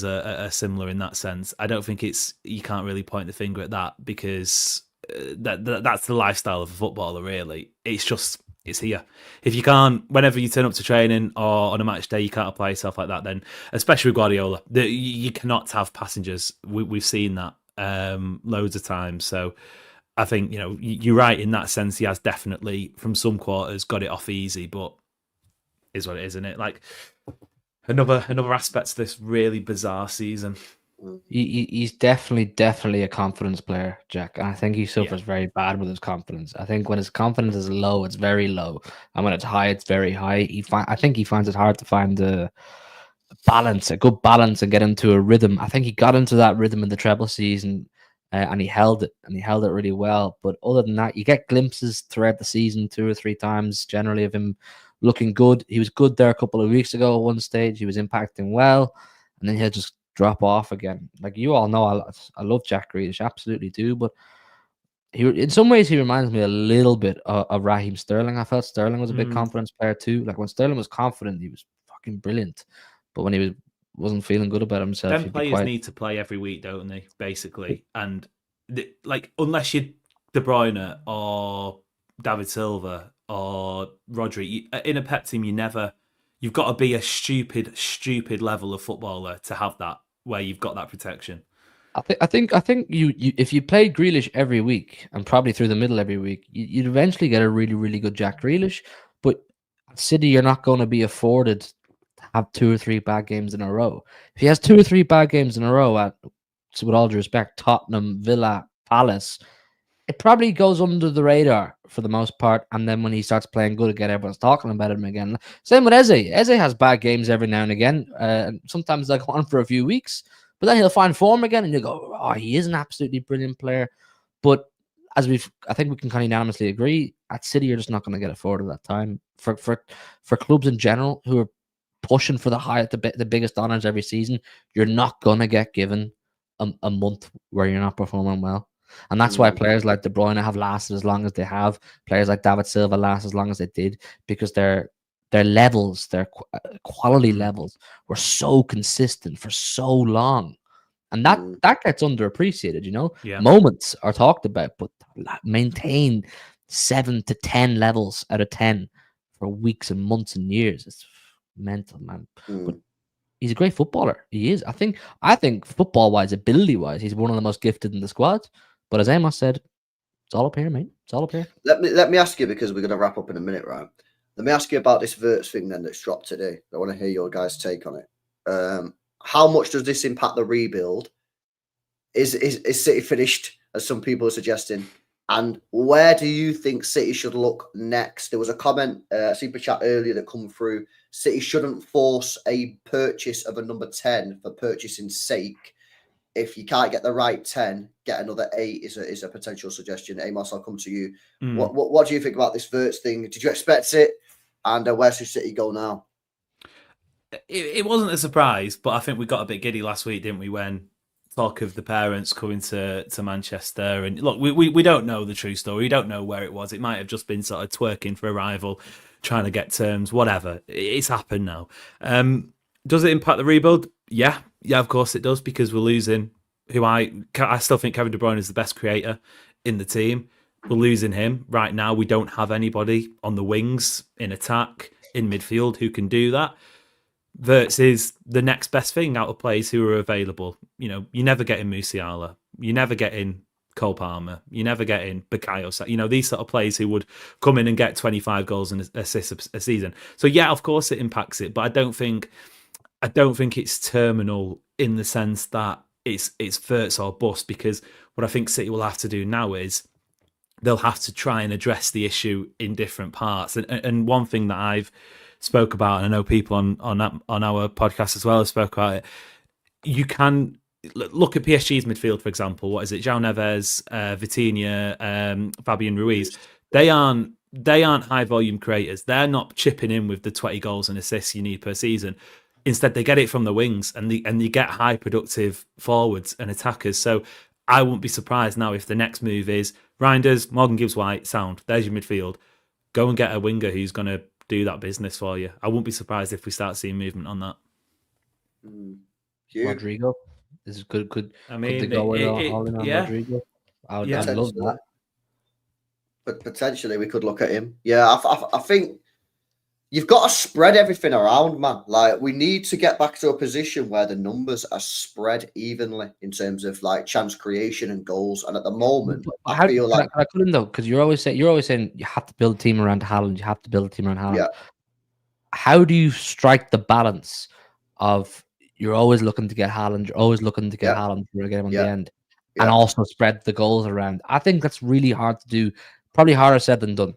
are similar in that sense. I don't think you can't really point the finger at that, because that's the lifestyle of a footballer, really. It's here. If you can't, whenever you turn up to training or on a match day, you can't apply yourself like that, then, especially with Guardiola, you cannot have passengers. We've seen that loads of times. So I think, you're right in that sense. He has definitely, from some quarters, got it off easy, but is what it is, isn't it? Like, another aspect to this really bizarre season. He's definitely a confidence player, Jack. And I think he suffers very bad with his confidence. I think when his confidence is low, it's very low, and when it's high, it's very high. I think he finds it hard to find a good balance, and get into a rhythm. I think he got into that rhythm in the treble season, and he held it really well. But other than that, you get glimpses throughout the season 2 or 3 times generally of him looking good. He was good there a couple of weeks ago at one stage. He was impacting well, and then he'll just drop off again. Like, you all know, I love Jack Grealish, absolutely do, but in some ways he reminds me a little bit of Raheem Sterling. I felt Sterling was a big confidence player too. Like, when Sterling was confident, he was fucking brilliant, but when he wasn't feeling good about himself, them players need to play every week, don't they, basically? And unless you're De Bruyne or David Silva or Rodri, in a Pep team, you've got to be a stupid level of footballer to have that, where you've got that protection. I think you if you played Grealish every week, and probably through the middle every week, you'd eventually get a really, really good Jack Grealish. But at City, you're not going to be afforded to have 2 or 3 bad games in a row. If he has 2 or 3 bad games in a row at, with all due respect, Tottenham, Villa, Palace, it probably goes under the radar for the most part. And then when he starts playing good again, everyone's talking about him again. Same with Eze. Eze has bad games every now and again. Sometimes they'll go on for a few weeks, but then he'll find form again, and you go, oh, he is an absolutely brilliant player. But I think we can kind of unanimously agree, at City, you're just not going to get afforded that time. For clubs in general who are pushing for the biggest honors every season, you're not going to get given a month where you're not performing well. And that's why players like De Bruyne have lasted as long as they have. Players like David Silva last as long as they did, because their levels, their quality levels, were so consistent for so long. And that gets underappreciated, Yeah. Moments are talked about, but maintain 7 to 10 levels out of 10 for weeks and months and years. It's mental, man. But he's a great footballer. He is. I think football-wise, ability-wise, he's one of the most gifted in the squad. But as Amos said, it's all up here, mate. It's all up here. Let me ask you, because we're going to wrap up in a minute, right? Let me ask you about this Wirtz thing then that's dropped today. I want to hear your guys' take on it. How much does this impact the rebuild? Is City finished, as some people are suggesting? And where do you think City should look next? There was a comment, super chat earlier that come through. City shouldn't force a purchase of a number 10 for purchasing sake. If you can't get the right 10, get another 8 is a potential suggestion. Amos, I'll come to you. What do you think about this Wirtz thing? Did you expect it? And where should City go now? It wasn't a surprise, but I think we got a bit giddy last week, didn't we, when talk of the parents coming to Manchester. And look, we don't know the true story. We don't know where it was. It might have just been sort of twerking for a rival, trying to get terms, whatever. It's happened now. Does it impact the rebuild? Yeah, of course it does, because we're losing who I still think Kevin De Bruyne is the best creator in the team. We're losing him right now. We don't have anybody on the wings, in attack, in midfield who can do that. Wirtz is the next best thing out of players who are available. You know, you never get in Musiala. You never get in Cole Palmer. You never get in Bukayo. You know, these sort of players who would come in and get 25 goals and assists a season. So yeah, of course it impacts it, but I don't think it's terminal in the sense that it's Wirtz or bust, because what I think City will have to do now is they'll have to try and address the issue in different parts. And one thing that I've spoke about, and I know people on our podcast as well have spoke about it. You can look at PSG's midfield, for example. What is it? João Neves, Vitinha, Fabian Ruiz. They aren't high volume creators. They're not chipping in with the 20 goals and assists you need per season. Instead, they get it from the wings, and you get high productive forwards and attackers. So I wouldn't be surprised now if the next move is Reinders, Morgan Gibbs-White, sound. There's your midfield. Go and get a winger who's going to do that business for you. I wouldn't be surprised if we start seeing movement on that. Rodrigo, this is good. I mean, Rodrigo. I would love that. But potentially we could look at him. Yeah, I think you've got to spread everything around, man. Like, we need to get back to a position where the numbers are spread evenly in terms of like chance creation and goals. And at the moment, I feel like I couldn't, though, because you're always saying you have to build a team around Haaland. You have to build a team around Haaland. Yeah. How do you strike the balance of you're always looking to get Haaland, you're always looking to get Haaland for a game on the end, and also spread the goals around? I think that's really hard to do. Probably harder said than done.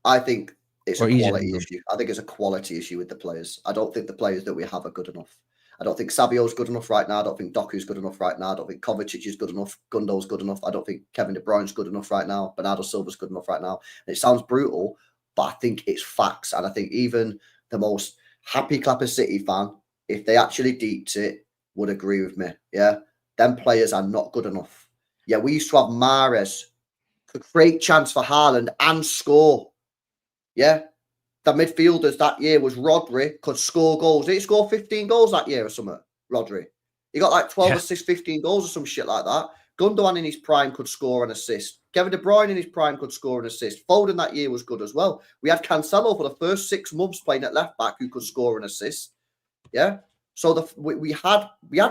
I think it's a quality issue. I think it's a quality issue with the players. I don't think the players that we have are good enough. I don't think Savio's good enough right now. I don't think Doku's good enough right now. I don't think Kovacic is good enough. Gundo's good enough. I don't think Kevin De Bruyne's good enough right now. Bernardo Silva's good enough right now. And it sounds brutal, but I think it's facts. And I think even the most happy clapper City fan, if they actually deeped it, would agree with me. Yeah, them players are not good enough. Yeah, we used to have Mahrez, could create chance for Haaland and score. Yeah, the midfielders that year was Rodri, could score goals. Did he score 15 goals that year or something? Rodri. He got like 12 assists, 15 goals or some shit like that. Gundogan in his prime could score an assist. Kevin De Bruyne in his prime could score an assist. Foden that year was good as well. We had Cancelo for the first 6 months playing at left back who could score an assist. Yeah. So we had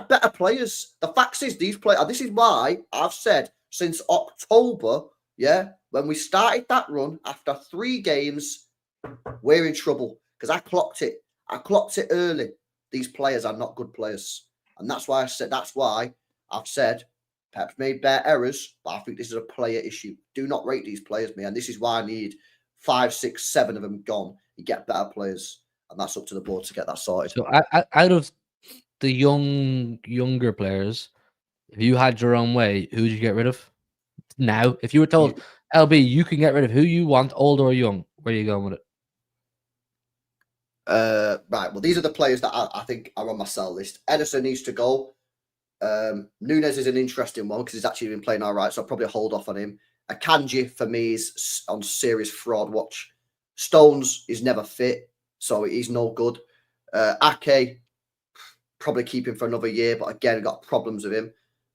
better players. The fact is, these players, and this is why I've said since October, when we started that run after 3 games, we're in trouble, because I clocked it. I clocked it early. These players are not good players. And that's why I've said Pep's made bare errors, but I think this is a player issue. Do not rate these players, man. This is why I need 5, 6, 7 of them gone. You get better players. And that's up to the board to get that sorted. So out of the younger players, if you had your own way, who would you get rid of? Now, if you were told, LB, you can get rid of who you want, old or young, where are you going with it? Right. Well, these are the players that I think are on my sell list. Ederson needs to go. Nunes is an interesting one because he's actually been playing all right, so I'll probably hold off on him. Akanji, for me, is on serious fraud watch. Stones is never fit, so he's no good. Ake, probably keep him for another year, but again, got problems with him.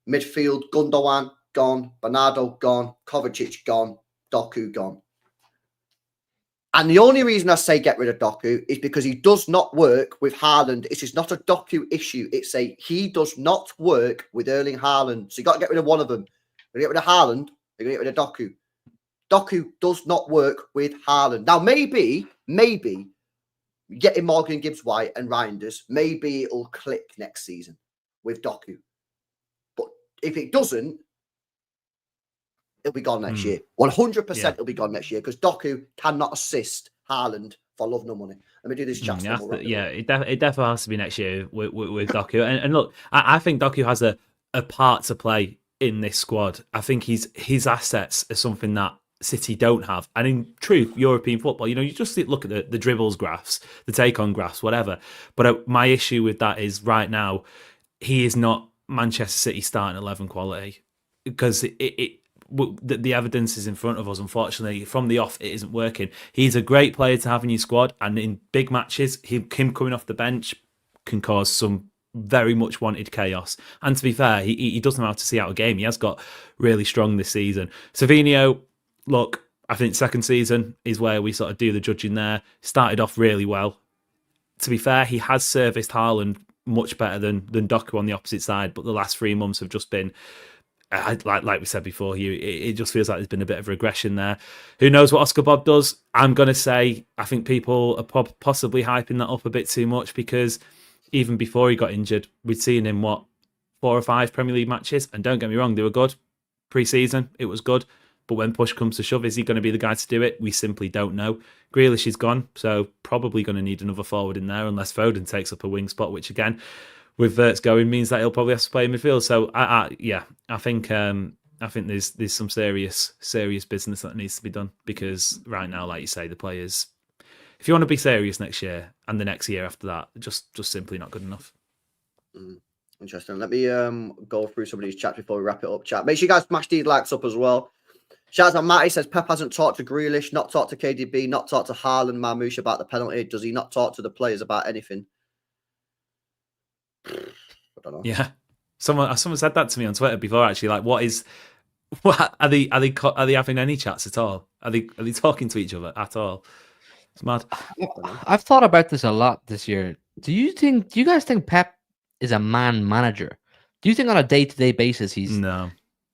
Midfield, Gundogan, gone. Bernardo, gone. Kovacic, gone. Doku, gone. And the only reason I say get rid of Doku is because he does not work with Haaland. It is not a Doku issue. It's he does not work with Erling Haaland. So you got to get rid of one of them. You're going to get rid of Haaland. You're going to get rid of Doku. Doku does not work with Haaland. Now, maybe getting Morgan Gibbs-White and Reinders, maybe it'll click next season with Doku. But if it doesn't, It'll be gone next year. 100% Yeah. it'll be gone next year because Doku cannot assist Haaland for love nor money. Let me do this chat. It definitely has to be next year with Doku. And look, I think Doku has a part to play in this squad. I think his assets are something that City don't have. And in truth, European football, you just look at the dribbles graphs, the take-on graphs, whatever. But my issue with that is right now, he is not Manchester City starting 11 quality because the evidence is in front of us. Unfortunately, from the off, it isn't working. He's a great player to have in your squad, and in big matches, him coming off the bench can cause some very much wanted chaos. And to be fair, he doesn't know how to see out a game. He has got really strong this season. Savinho, look, I think second season is where we sort of do the judging there. Started off really well. To be fair, he has serviced Haaland much better than Doku on the opposite side, but the last 3 months have just been, like we said before, Hugh, it just feels like there's been a bit of regression there. Who knows what Oscar Bob does? I'm going to say I think people are possibly hyping that up a bit too much because even before he got injured, we'd seen him, 4 or 5 Premier League matches, and don't get me wrong, they were good. Pre-season, it was good. But when push comes to shove, is he going to be the guy to do it? We simply don't know. Grealish is gone, so probably going to need another forward in there unless Foden takes up a wing spot, which again, with Wirtz going, means that he'll probably have to play in midfield. So I think there's some serious business that needs to be done because right now, like you say, the players, if you want to be serious next year and the next year after that, just simply not good enough. Interesting. Let me go through some of these chats before we wrap it up. Chat. Make sure you guys smash these likes up as well. Shout out to Matty, says Pep hasn't talked to Grealish, not talked to KDB, not talked to Haaland, Marmoush about the penalty. Does he not talk to the players about anything? I don't know. Yeah, someone said that to me on Twitter before. Actually, like, what are they having any chats at all? Are they talking to each other at all? It's mad. I've thought about this a lot this year. Do you guys think Pep is a man manager? Do you think on a day-to-day basis he's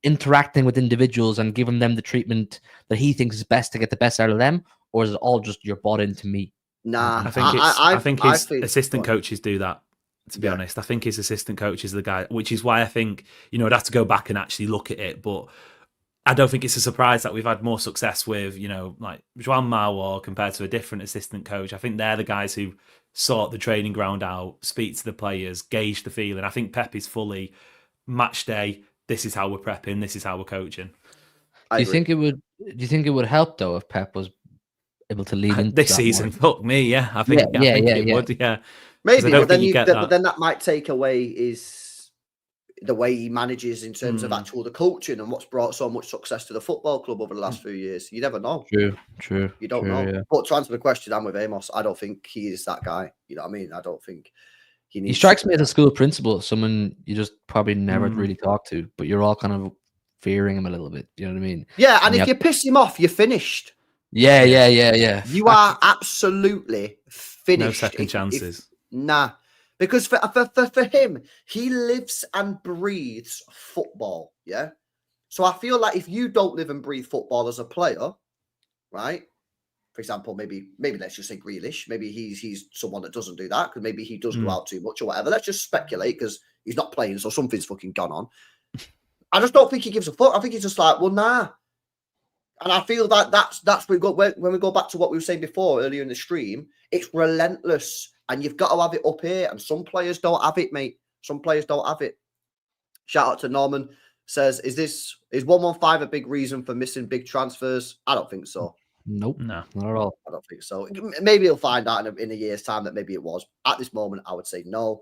interacting with individuals and giving them the treatment that he thinks is best to get the best out of them, or is it all just you're bought into me? Nah, I think his assistant coaches do that. To be honest, I think his assistant coach is the guy, which is why I think I'd have to go back and actually look at it. But I don't think it's a surprise that we've had more success with like Joan Marwar compared to a different assistant coach. I think they're the guys who sort the training ground out, speak to the players, gauge the feeling. I think Pep is fully match day. This is how we're prepping. This is how we're coaching. Do you think it would help though if Pep was able to lead into this season? More? Fuck me, yeah. I think it would. Yeah, maybe. But then that might take away the way he manages in terms of the coaching and what's brought so much success to the football club over the last few years. You never know. True. You don't know. Yeah. But to answer the question, I'm with Amos. I don't think he is that guy. You know what I mean? I don't think he strikes me as a school principal, someone you just probably never really talk to, but you're all kind of fearing him a little bit. You know what I mean? Yeah, and if you piss him off, you're finished. Yeah. You are absolutely finished. No second chances. Nah. Because for him, he lives and breathes football, yeah? So I feel like if you don't live and breathe football as a player, right? For example, maybe let's just say Grealish. Maybe he's someone that doesn't do that because maybe he does go out too much or whatever. Let's just speculate because he's not playing, so something's fucking gone on. I just don't think he gives a fuck. I think he's just like, well, nah. And I feel that that's when we go back to what we were saying before earlier in the stream. It's relentless. And you've got to have it up here. And some players don't have it, mate. Some players don't have it. Shout out to Norman. Says, is 115 a big reason for missing big transfers? I don't think so. Nope. No, not at all. I don't think so. Maybe he'll find out in a year's time that maybe it was. At this moment, I would say no.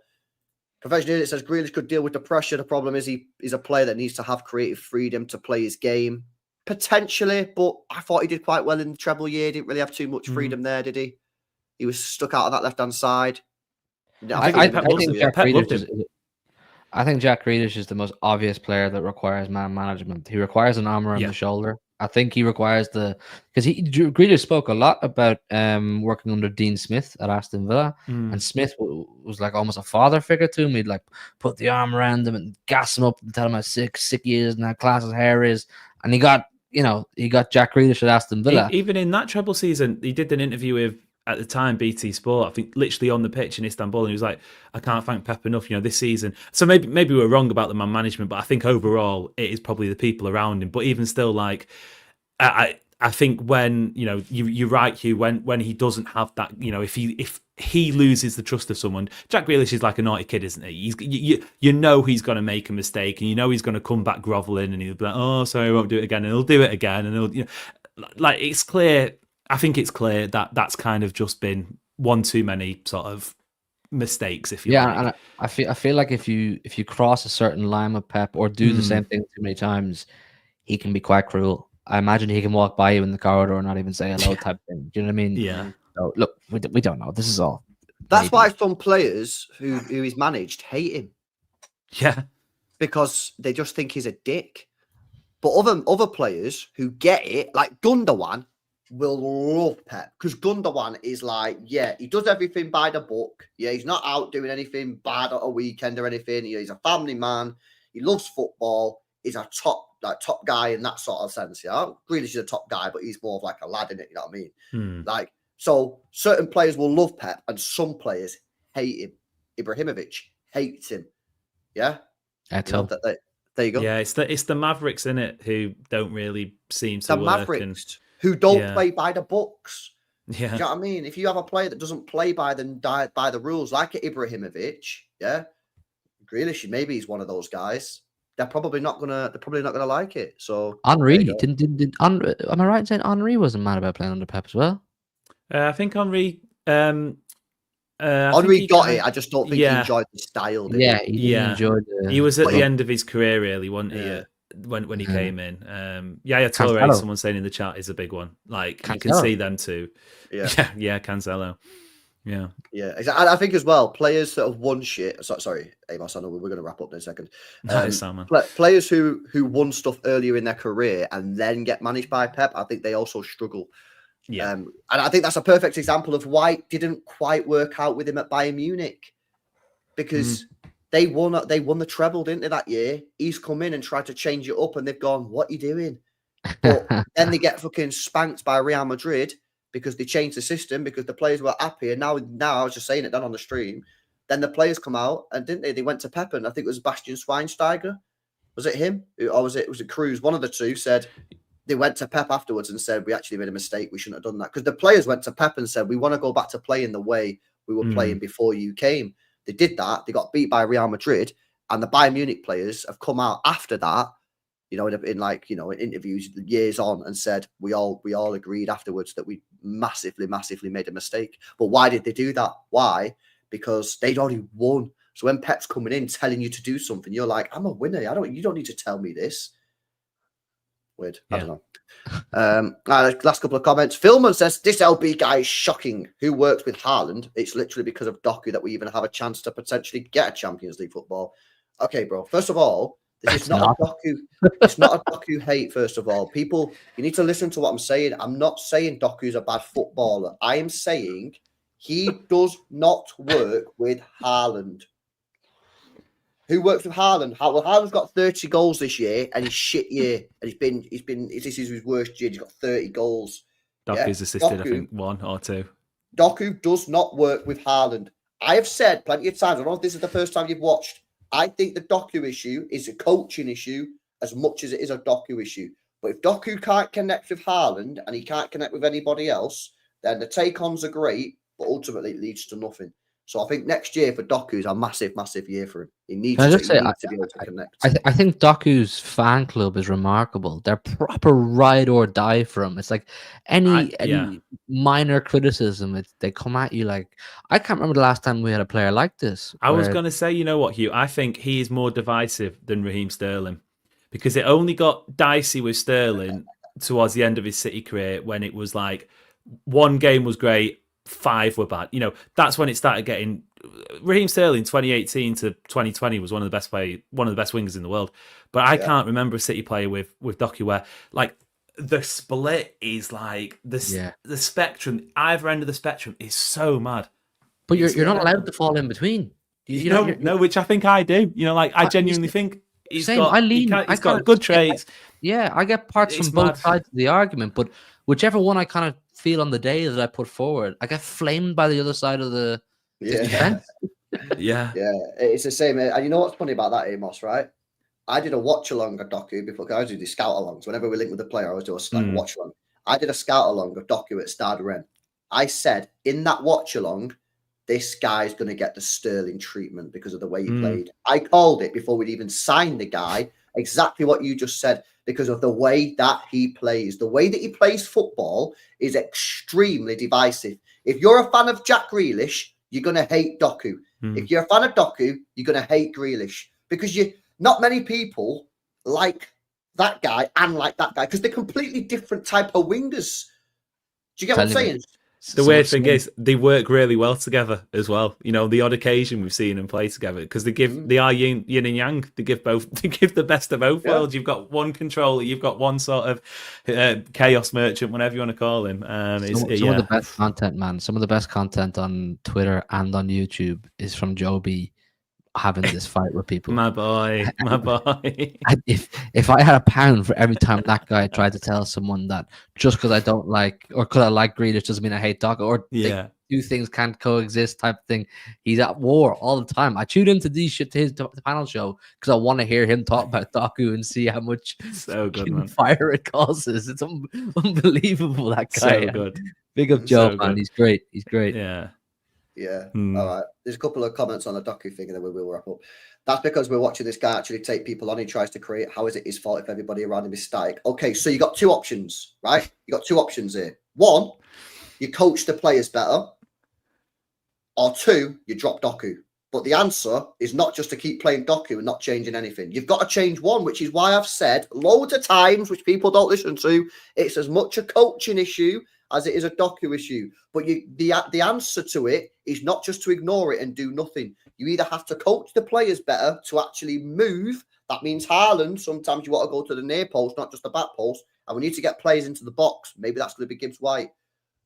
Professional Unit says Grealish could deal with the pressure. The problem is he's a player that needs to have creative freedom to play his game. Potentially, but I thought he did quite well in the treble year. Didn't really have too much freedom there, did he? He was stuck out on that left-hand side. I think Jack Grealish is the most obvious player that requires man management. He requires an arm around the shoulder. I think he requires because Grealish spoke a lot about working under Dean Smith at Aston Villa, and Smith was like almost a father figure to him. He'd like put the arm around him and gas him up and tell him how sick he is and how class his hair is, and he got Jack Grealish at Aston Villa. Even in that treble season, he did an interview with at the time, BT Sport, I think literally on the pitch in Istanbul, and he was like, I can't thank Pep enough, this season. So maybe we're wrong about the man management, but I think overall it is probably the people around him. But even still, like, I think when, you're right, Hugh, when he doesn't have that, if he loses the trust of someone, Jack Grealish is like a naughty kid, isn't he? He's going to make a mistake, and he's going to come back groveling, and he'll be like, oh, sorry, I won't do it again, and he'll do it again, and he'll, like, it's clear. I think it's clear that that's kind of just been one too many sort of mistakes, if you like. And I feel like if you cross a certain line with Pep or do the same thing too many times, he can be quite cruel. I imagine he can walk by you in the corridor and not even say hello type thing. Do you know what I mean? Yeah. So look, we don't know. This is all. That's why some players who he's managed hate him. Yeah. Because they just think he's a dick. But other players who get it, like Gundogan, will love Pep, because Gundogan is like, yeah, he does everything by the book. Yeah, he's not out doing anything bad at a weekend or anything. He's a family man. He loves football. He's a top guy in that sort of sense. Yeah, Grealish is a top guy, but he's more of like a lad in it. You know what I mean? Like, so certain players will love Pep, and some players hate him. Ibrahimovic hates him. Yeah, there you go. Yeah, it's the Mavericks in it who don't really seem to the work. Mavericks who don't play by the books. Yeah. Do you know what I mean? If you have a player that doesn't play by the rules, like Ibrahimovic, yeah, Grealish, maybe he's one of those guys. They're probably not gonna like it. So Henry didn't am I right in saying Henry wasn't mad about playing under Pep as well? I think Henry. Henry got it. I just don't think he enjoyed the style. He enjoyed it. He was at the end of his career, really, wasn't he? When he came in, Yaya Toure, someone saying in the chat, is a big one. Like, you can see them too. Yeah, Cancelo. Yeah, exactly. I think as well, players that have won shit. Sorry, Amos, I know we're going to wrap up in a second. Players who won stuff earlier in their career and then get managed by Pep, I think they also struggle. Yeah, and I think that's a perfect example of why it didn't quite work out with him at Bayern Munich, because they won the treble, didn't they, that year? He's come in and tried to change it up, and they've gone, "What are you doing?" But then they get fucking spanked by Real Madrid because they changed the system, because the players were happy. And now I was just saying it then on the stream. Then the players come out, and didn't they? They went to Pep, and I think it was Bastian Schweinsteiger. Was it him? Or was it Cruz? One of the two said they went to Pep afterwards and said, "We actually made a mistake. We shouldn't have done that." Because the players went to Pep and said, "We want to go back to playing the way we were playing before you came." They did that. They got beat by Real Madrid, and the Bayern Munich players have come out after that, in interviews years on, and said we all agreed afterwards that we massively made a mistake. But why did they do that? Why? Because they'd already won. So when Pep's coming in telling you to do something, you're like, "I'm a winner. You don't need to tell me this." Weird. I don't know. Last couple of comments. Philman says, "This LB guy is shocking. Who works with Haaland? It's literally because of Doku that we even have a chance to potentially get a Champions League football." Okay, bro. First of all, this is not a Doku. It's not a Doku hate. First of all, people, you need to listen to what I'm saying. I'm not saying Doku's a bad footballer. I am saying he does not work with Haaland. Who works with Haaland? Haaland's got 30 goals this year, and he's shit year. And this is his worst year. He's got 30 goals. Doku's assisted, I think, 1 or 2. Doku does not work with Haaland. I have said plenty of times, I don't know if this is the first time you've watched, I think the Doku issue is a coaching issue as much as it is a Doku issue. But if Doku can't connect with Haaland and he can't connect with anybody else, then the take-ons are great, but ultimately it leads to nothing. So I think next year for Doku is a massive year for him. He needs to be able to connect. I think Doku's fan club is remarkable. They're proper ride or die for him. It's like any minor criticism, they come at you like, I can't remember the last time we had a player like this. I was going to say, you know what, Hugh? I think he is more divisive than Raheem Sterling, because it only got dicey with Sterling towards the end of his City career, when it was like one game was great, 5 were bad. That's when it started getting. Raheem Sterling 2018 to 2020 was one of the best wingers in the world. But I can't remember a City player with Doku where like the split is like the spectrum. Either end of the spectrum is so mad. But you're not allowed to fall in between. No, which I think I do. I genuinely think he's got good traits. I get parts from both sides of the argument, but whichever one I kind of feel on the day that I put forward. I get flamed by the other side of the defense. Yeah. It's the same. And you know what's funny about that, Amos, right? I did a watch along of Doku before. I do the scout alongs. Whenever we link with a player, I always do a watch along. I did a scout along of Doku at Stade Rennes. I said in that watch along, this guy's going to get the Sterling treatment because of the way he played. I called it before we'd even signed the guy. Exactly what you just said, because of the way that he plays. The way that he plays football is extremely divisive. If you're a fan of Jack Grealish, you're going to hate Doku. If you're a fan of Doku, you're going to hate Grealish, because not many people like that guy and like that guy, because they're completely different type of wingers. Do you get what I'm saying? The weird thing is they work really well together as well. You know, the odd occasion we've seen them play together, because they are yin and yang. They give the best of both worlds. You've got one controller, you've got one sort of chaos merchant, whatever you want to call him. Some of the best content, man. Some of the best content on Twitter and on YouTube is from Joby having this fight with people. My boy. If I had £1 for every time that guy tried to tell someone that just because I don't like, or because I like Grealish doesn't mean I hate Doku, or two things can't coexist type of thing. He's at war all the time. I tune into these shit to his panel show because I want to hear him talk about Doku and see how much fire it causes. It's unbelievable, that guy. So good. Big up Joe, man. He's great. Yeah. All right. There's a couple of comments on the Doku thing, and then we will wrap up. That's because we're watching this guy actually take people on. He tries to create. How is it his fault if everybody around him is static? Okay, so you got two options, right? You got two options here. One, you coach the players better, or two, you drop Doku. But the answer is not just to keep playing Doku and not changing anything. You've got to change one, which is why I've said loads of times, which people don't listen to, it's as much a coaching issue as it is a Doku issue. But the answer to it is not just to ignore it and do nothing. You either have to coach the players better to actually move. That means Haaland, sometimes you want to go to the near post, not just the back post. And we need to get players into the box. Maybe that's going to be Gibbs White.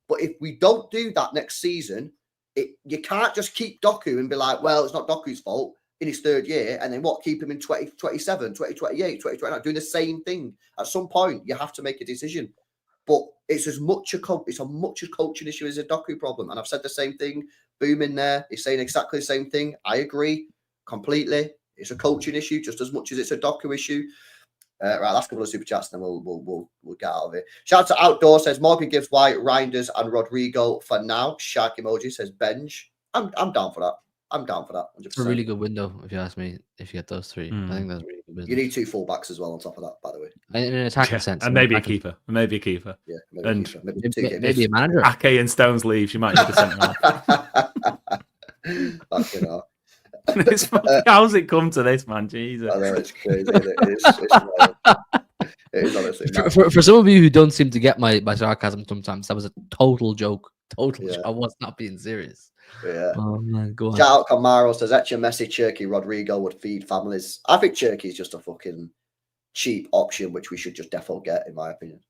But if we don't do that next season, you can't just keep Doku and be like, well, it's not Doku's fault in his third year. And then keep him in 2027, 2028, 2029, doing the same thing. At some point, you have to make a decision. But it's as much a coaching issue as a Doku problem. And I've said the same thing. Boom in there is saying exactly the same thing. I agree completely. It's a coaching issue just as much as it's a Doku issue. Right, last couple of super chats, and then we'll get out of it. Shout out to Outdoor, says Morgan Gibbs White, Reinders, and Rodrigo for now. Shark emoji says Benj. I'm down for that. I'm down for that. 100%. It's a really good window, if you ask me. If you get those three, I think that's a really good window. You need two fullbacks as well on top of that, by the way. In an attacking sense, and maybe a keeper. Maybe a keeper. Yeah, maybe a manager. Ake and Stones leaves, you might need a centre half. Fucking hell. How's it come to this, man? Jesus. I know, it's crazy. It is honestly. For some of you who don't seem to get my sarcasm sometimes, that was a total joke. Joke. I was not being serious. Yeah. Oh man, go on. Shout out Camaro says actually Messi, Cherky, Rodrigo would feed families. I think Cherky is just a fucking cheap option, which we should just defo get, in my opinion.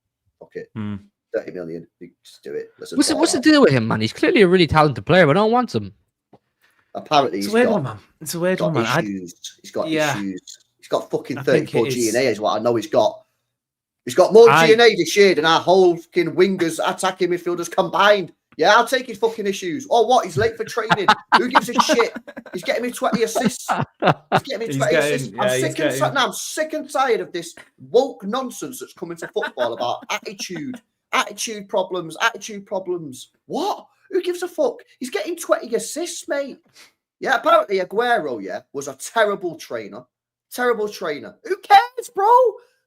Fuck it. 30 million. Just do it. What's the deal with him, man? He's clearly a really talented player, but I don't want him. Apparently, it's a weird one, man. It's a weird one, man. He's got issues. He's got fucking 34 G&A is what I know he's got. He's got more G&A this year than our whole fucking wingers, attacking midfielders combined. Yeah, I'll take his fucking issues. Or what? He's late for training. Who gives a shit? He's getting me 20 assists. He's getting me 20 assists. I'm sick and tired of this woke nonsense that's coming to football about attitude problems. What? Who gives a fuck? He's getting 20 assists, mate. Yeah, apparently Aguero, was a terrible trainer. Terrible trainer. Who cares, bro?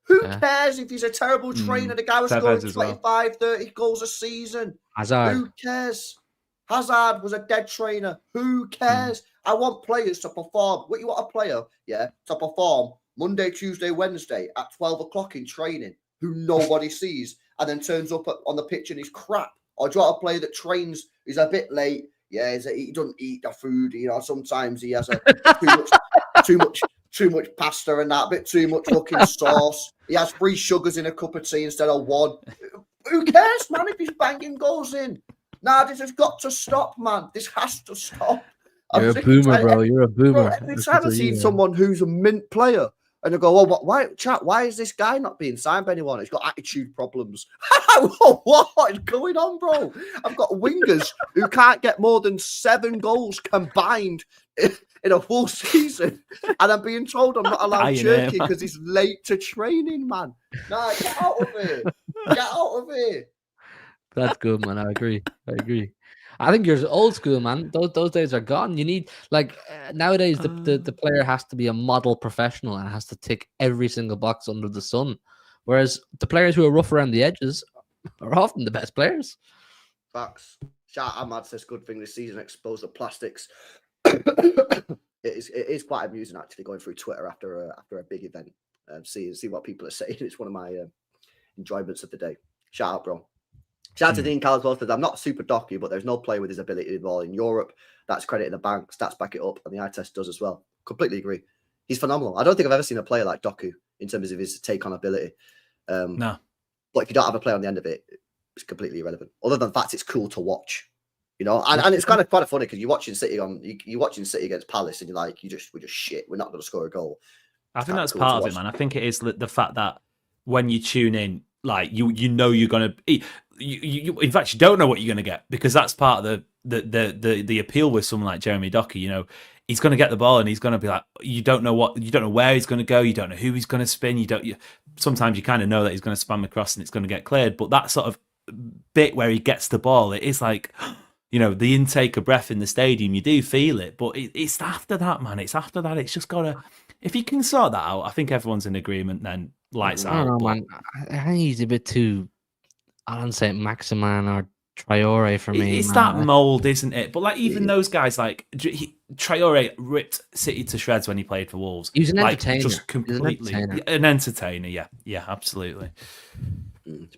Who cares if he's a terrible trainer? The guy was scoring 25, 30 goals a season. Hazard. Who cares? Hazard was a dead trainer. Who cares? I want players to perform. What you want a player, to perform Monday, Tuesday, Wednesday at 12 o'clock in training, who nobody sees, and then turns up on the pitch and he's crap. Or do you want a player that trains, he's a bit late, he doesn't eat the food, sometimes he has too much pasta and that, a bit too much fucking sauce. He has 3 sugars in a cup of tea instead of 1. Who cares, man, if he's banging goals in? Nah, this has got to stop, man. This has to stop. You're a boomer, bro. You're a boomer. Every time I see someone who's a mint player, And they go, well, why is this guy not being signed by anyone? He's got attitude problems. What is going on, bro? I've got wingers who can't get more than 7 goals combined in a full season. And I'm being told I'm not allowed jerky because he's late to training, man. Nah, get out of here. Get out of here. That's good, man. I agree. I think you're old school, man. Those days are gone. You need nowadays the player has to be a model professional and has to tick every single box under the sun. Whereas the players who are rough around the edges are often the best players. Facts. Shout out Ahmad says good thing this season exposed the plastics. It is quite amusing actually going through Twitter after a big event and see what people are saying. It's one of my enjoyments of the day. Shout out, bro. Shout out to Dean Karl as well. Says, I'm not super docky, but there's no player with his ability to ball in Europe. That's credit in the bank. Stats back it up, and the eye test does as well. Completely agree. He's phenomenal. I don't think I've ever seen a player like Doku in terms of his take on ability. No. But if you don't have a player on the end of it, it's completely irrelevant. Other than the fact it's cool to watch, and it's kind of funny because you're watching City against Palace, and you're like, we're just shit. We're not going to score a goal. I think that's part of it, man. I think it is the fact that when you tune in, like you know you're going to. You in fact you don't know what you're going to get because that's part of the appeal with someone like Jeremy Doku. He's going to get the ball and he's going to be like, you don't know where he's going to go, you don't know who he's going to spin, sometimes you kind of know that he's going to spam across and it's going to get cleared, but that sort of bit where he gets the ball, it is like the intake of breath in the stadium, you do feel it, but it's after that, man. It's after that, it's just gotta, if you can sort that out, I think everyone's in agreement, then lights out. I don't know, man. I think he's a bit too Alan St. Maximan or Traore for me. It's that mould, isn't it? But even those guys, Traore ripped City to shreds when he played for Wolves. He was an entertainer. Just completely an entertainer. Yeah, absolutely.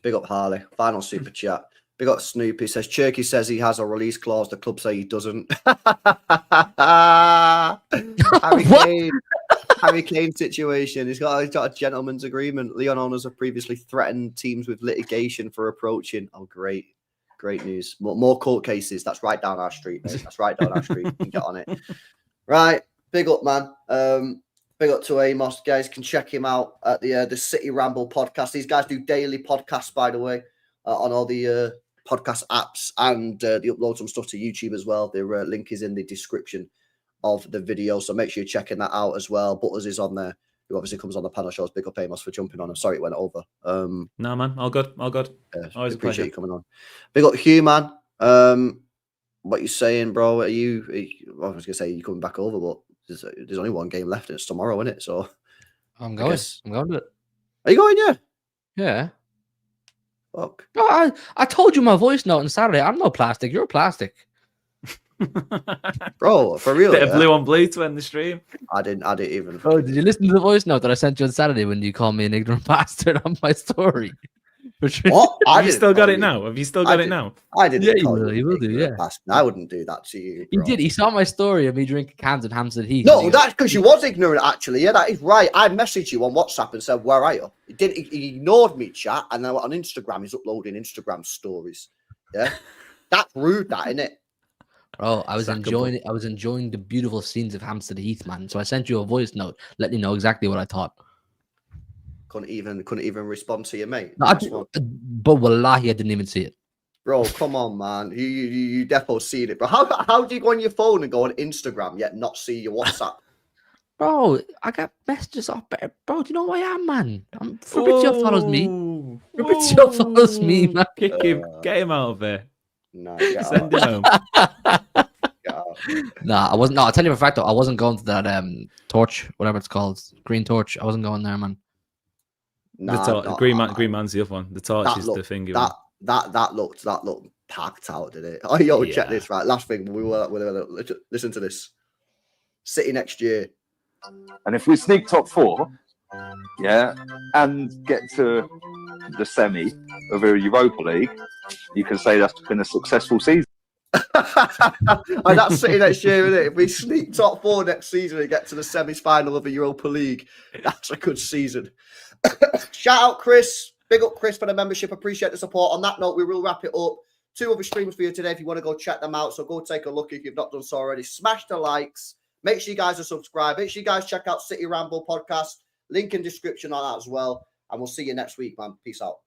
Big up Harley. Final super chat. Big up Snoopy. Says Cherky says he has a release clause. The club say he doesn't. Harry Kane situation. He's got a gentleman's agreement. Leon owners have previously threatened teams with litigation for approaching. Oh, great news. More court cases. That's right down our street, mate. That's right down our street. You can get on it. Right. Big up, man. Big up to Amos. Guys can check him out at the City Ramble podcast. These guys do daily podcasts, by the way, on all the podcast apps, and they upload some stuff to YouTube as well. Their link is in the description of the video, so make sure you're checking that out as well. Butters is on there, who obviously comes on the panel shows. Big up Amos for jumping on. I'm sorry it went over. No, man, all good. Always appreciate you coming on. Big up Hugh, man. What you saying, bro? I was gonna say you're coming back over, but there's only one game left, and it's tomorrow, isn't it? So I'm going. I'm going to it. Are you going? Yeah. Yeah. Fuck. Oh, I told you my voice note on Saturday. I'm no plastic. You're plastic. Bro, for real. Bit of blue on blue to end the stream. I didn't even. Oh, did you listen to the voice note that I sent you on Saturday when you called me an ignorant bastard on my story? What? Have you still got it now? Have you still got it now? I didn't. Yeah, you will do. Yeah, I wouldn't do that to you. He did. He saw my story of me drinking cans at Hampstead Heath. No, that's because you was ignorant. Actually, yeah, that is right. I messaged you on WhatsApp and said, "Where are you?" He ignored me, chat, and then on Instagram, he's uploading Instagram stories. Yeah, that's rude, that, isn't it? Bro, I was enjoying the beautiful scenes of Hampstead Heath, man. So I sent you a voice note letting you know exactly what I thought. Couldn't even respond to your mate. No, but wallahi, I didn't even see it. Bro, come on, man. You defo seen it, bro. How do you go on your phone and go on Instagram yet not see your WhatsApp? Bro, I got messages off. Bro, do you know who I am, man? Fabrizio follows me. Fabrizio follows me, man. Kick him. Get him out of there. No, send him home. Nah, I wasn't. No, I'll tell you for a fact, though, I wasn't going to that torch, whatever it's called, green torch. I wasn't going there, man. Green man's the other one. The torch is the thing. That looked packed out, did it? Oh, yo, check this, right? Last thing, we were listen to this. City next year, and if we sneak top 4, yeah, and get to the semi of the Europa League, you can say that's been a successful season. And that's City next year, isn't it? If we sneak top 4 next season and get to the semi-final of the Europa League, that's a good season. Shout out Chris. Big up Chris for the membership. Appreciate the support. On that note, we will wrap it up. 2 other streams for you today if you want to go check them out. So go take a look if you've not done so already. Smash the likes. Make sure you guys are subscribed. Make sure you guys check out City Ramble podcast Link in description on that as well. And we'll see you next week, man. Peace out.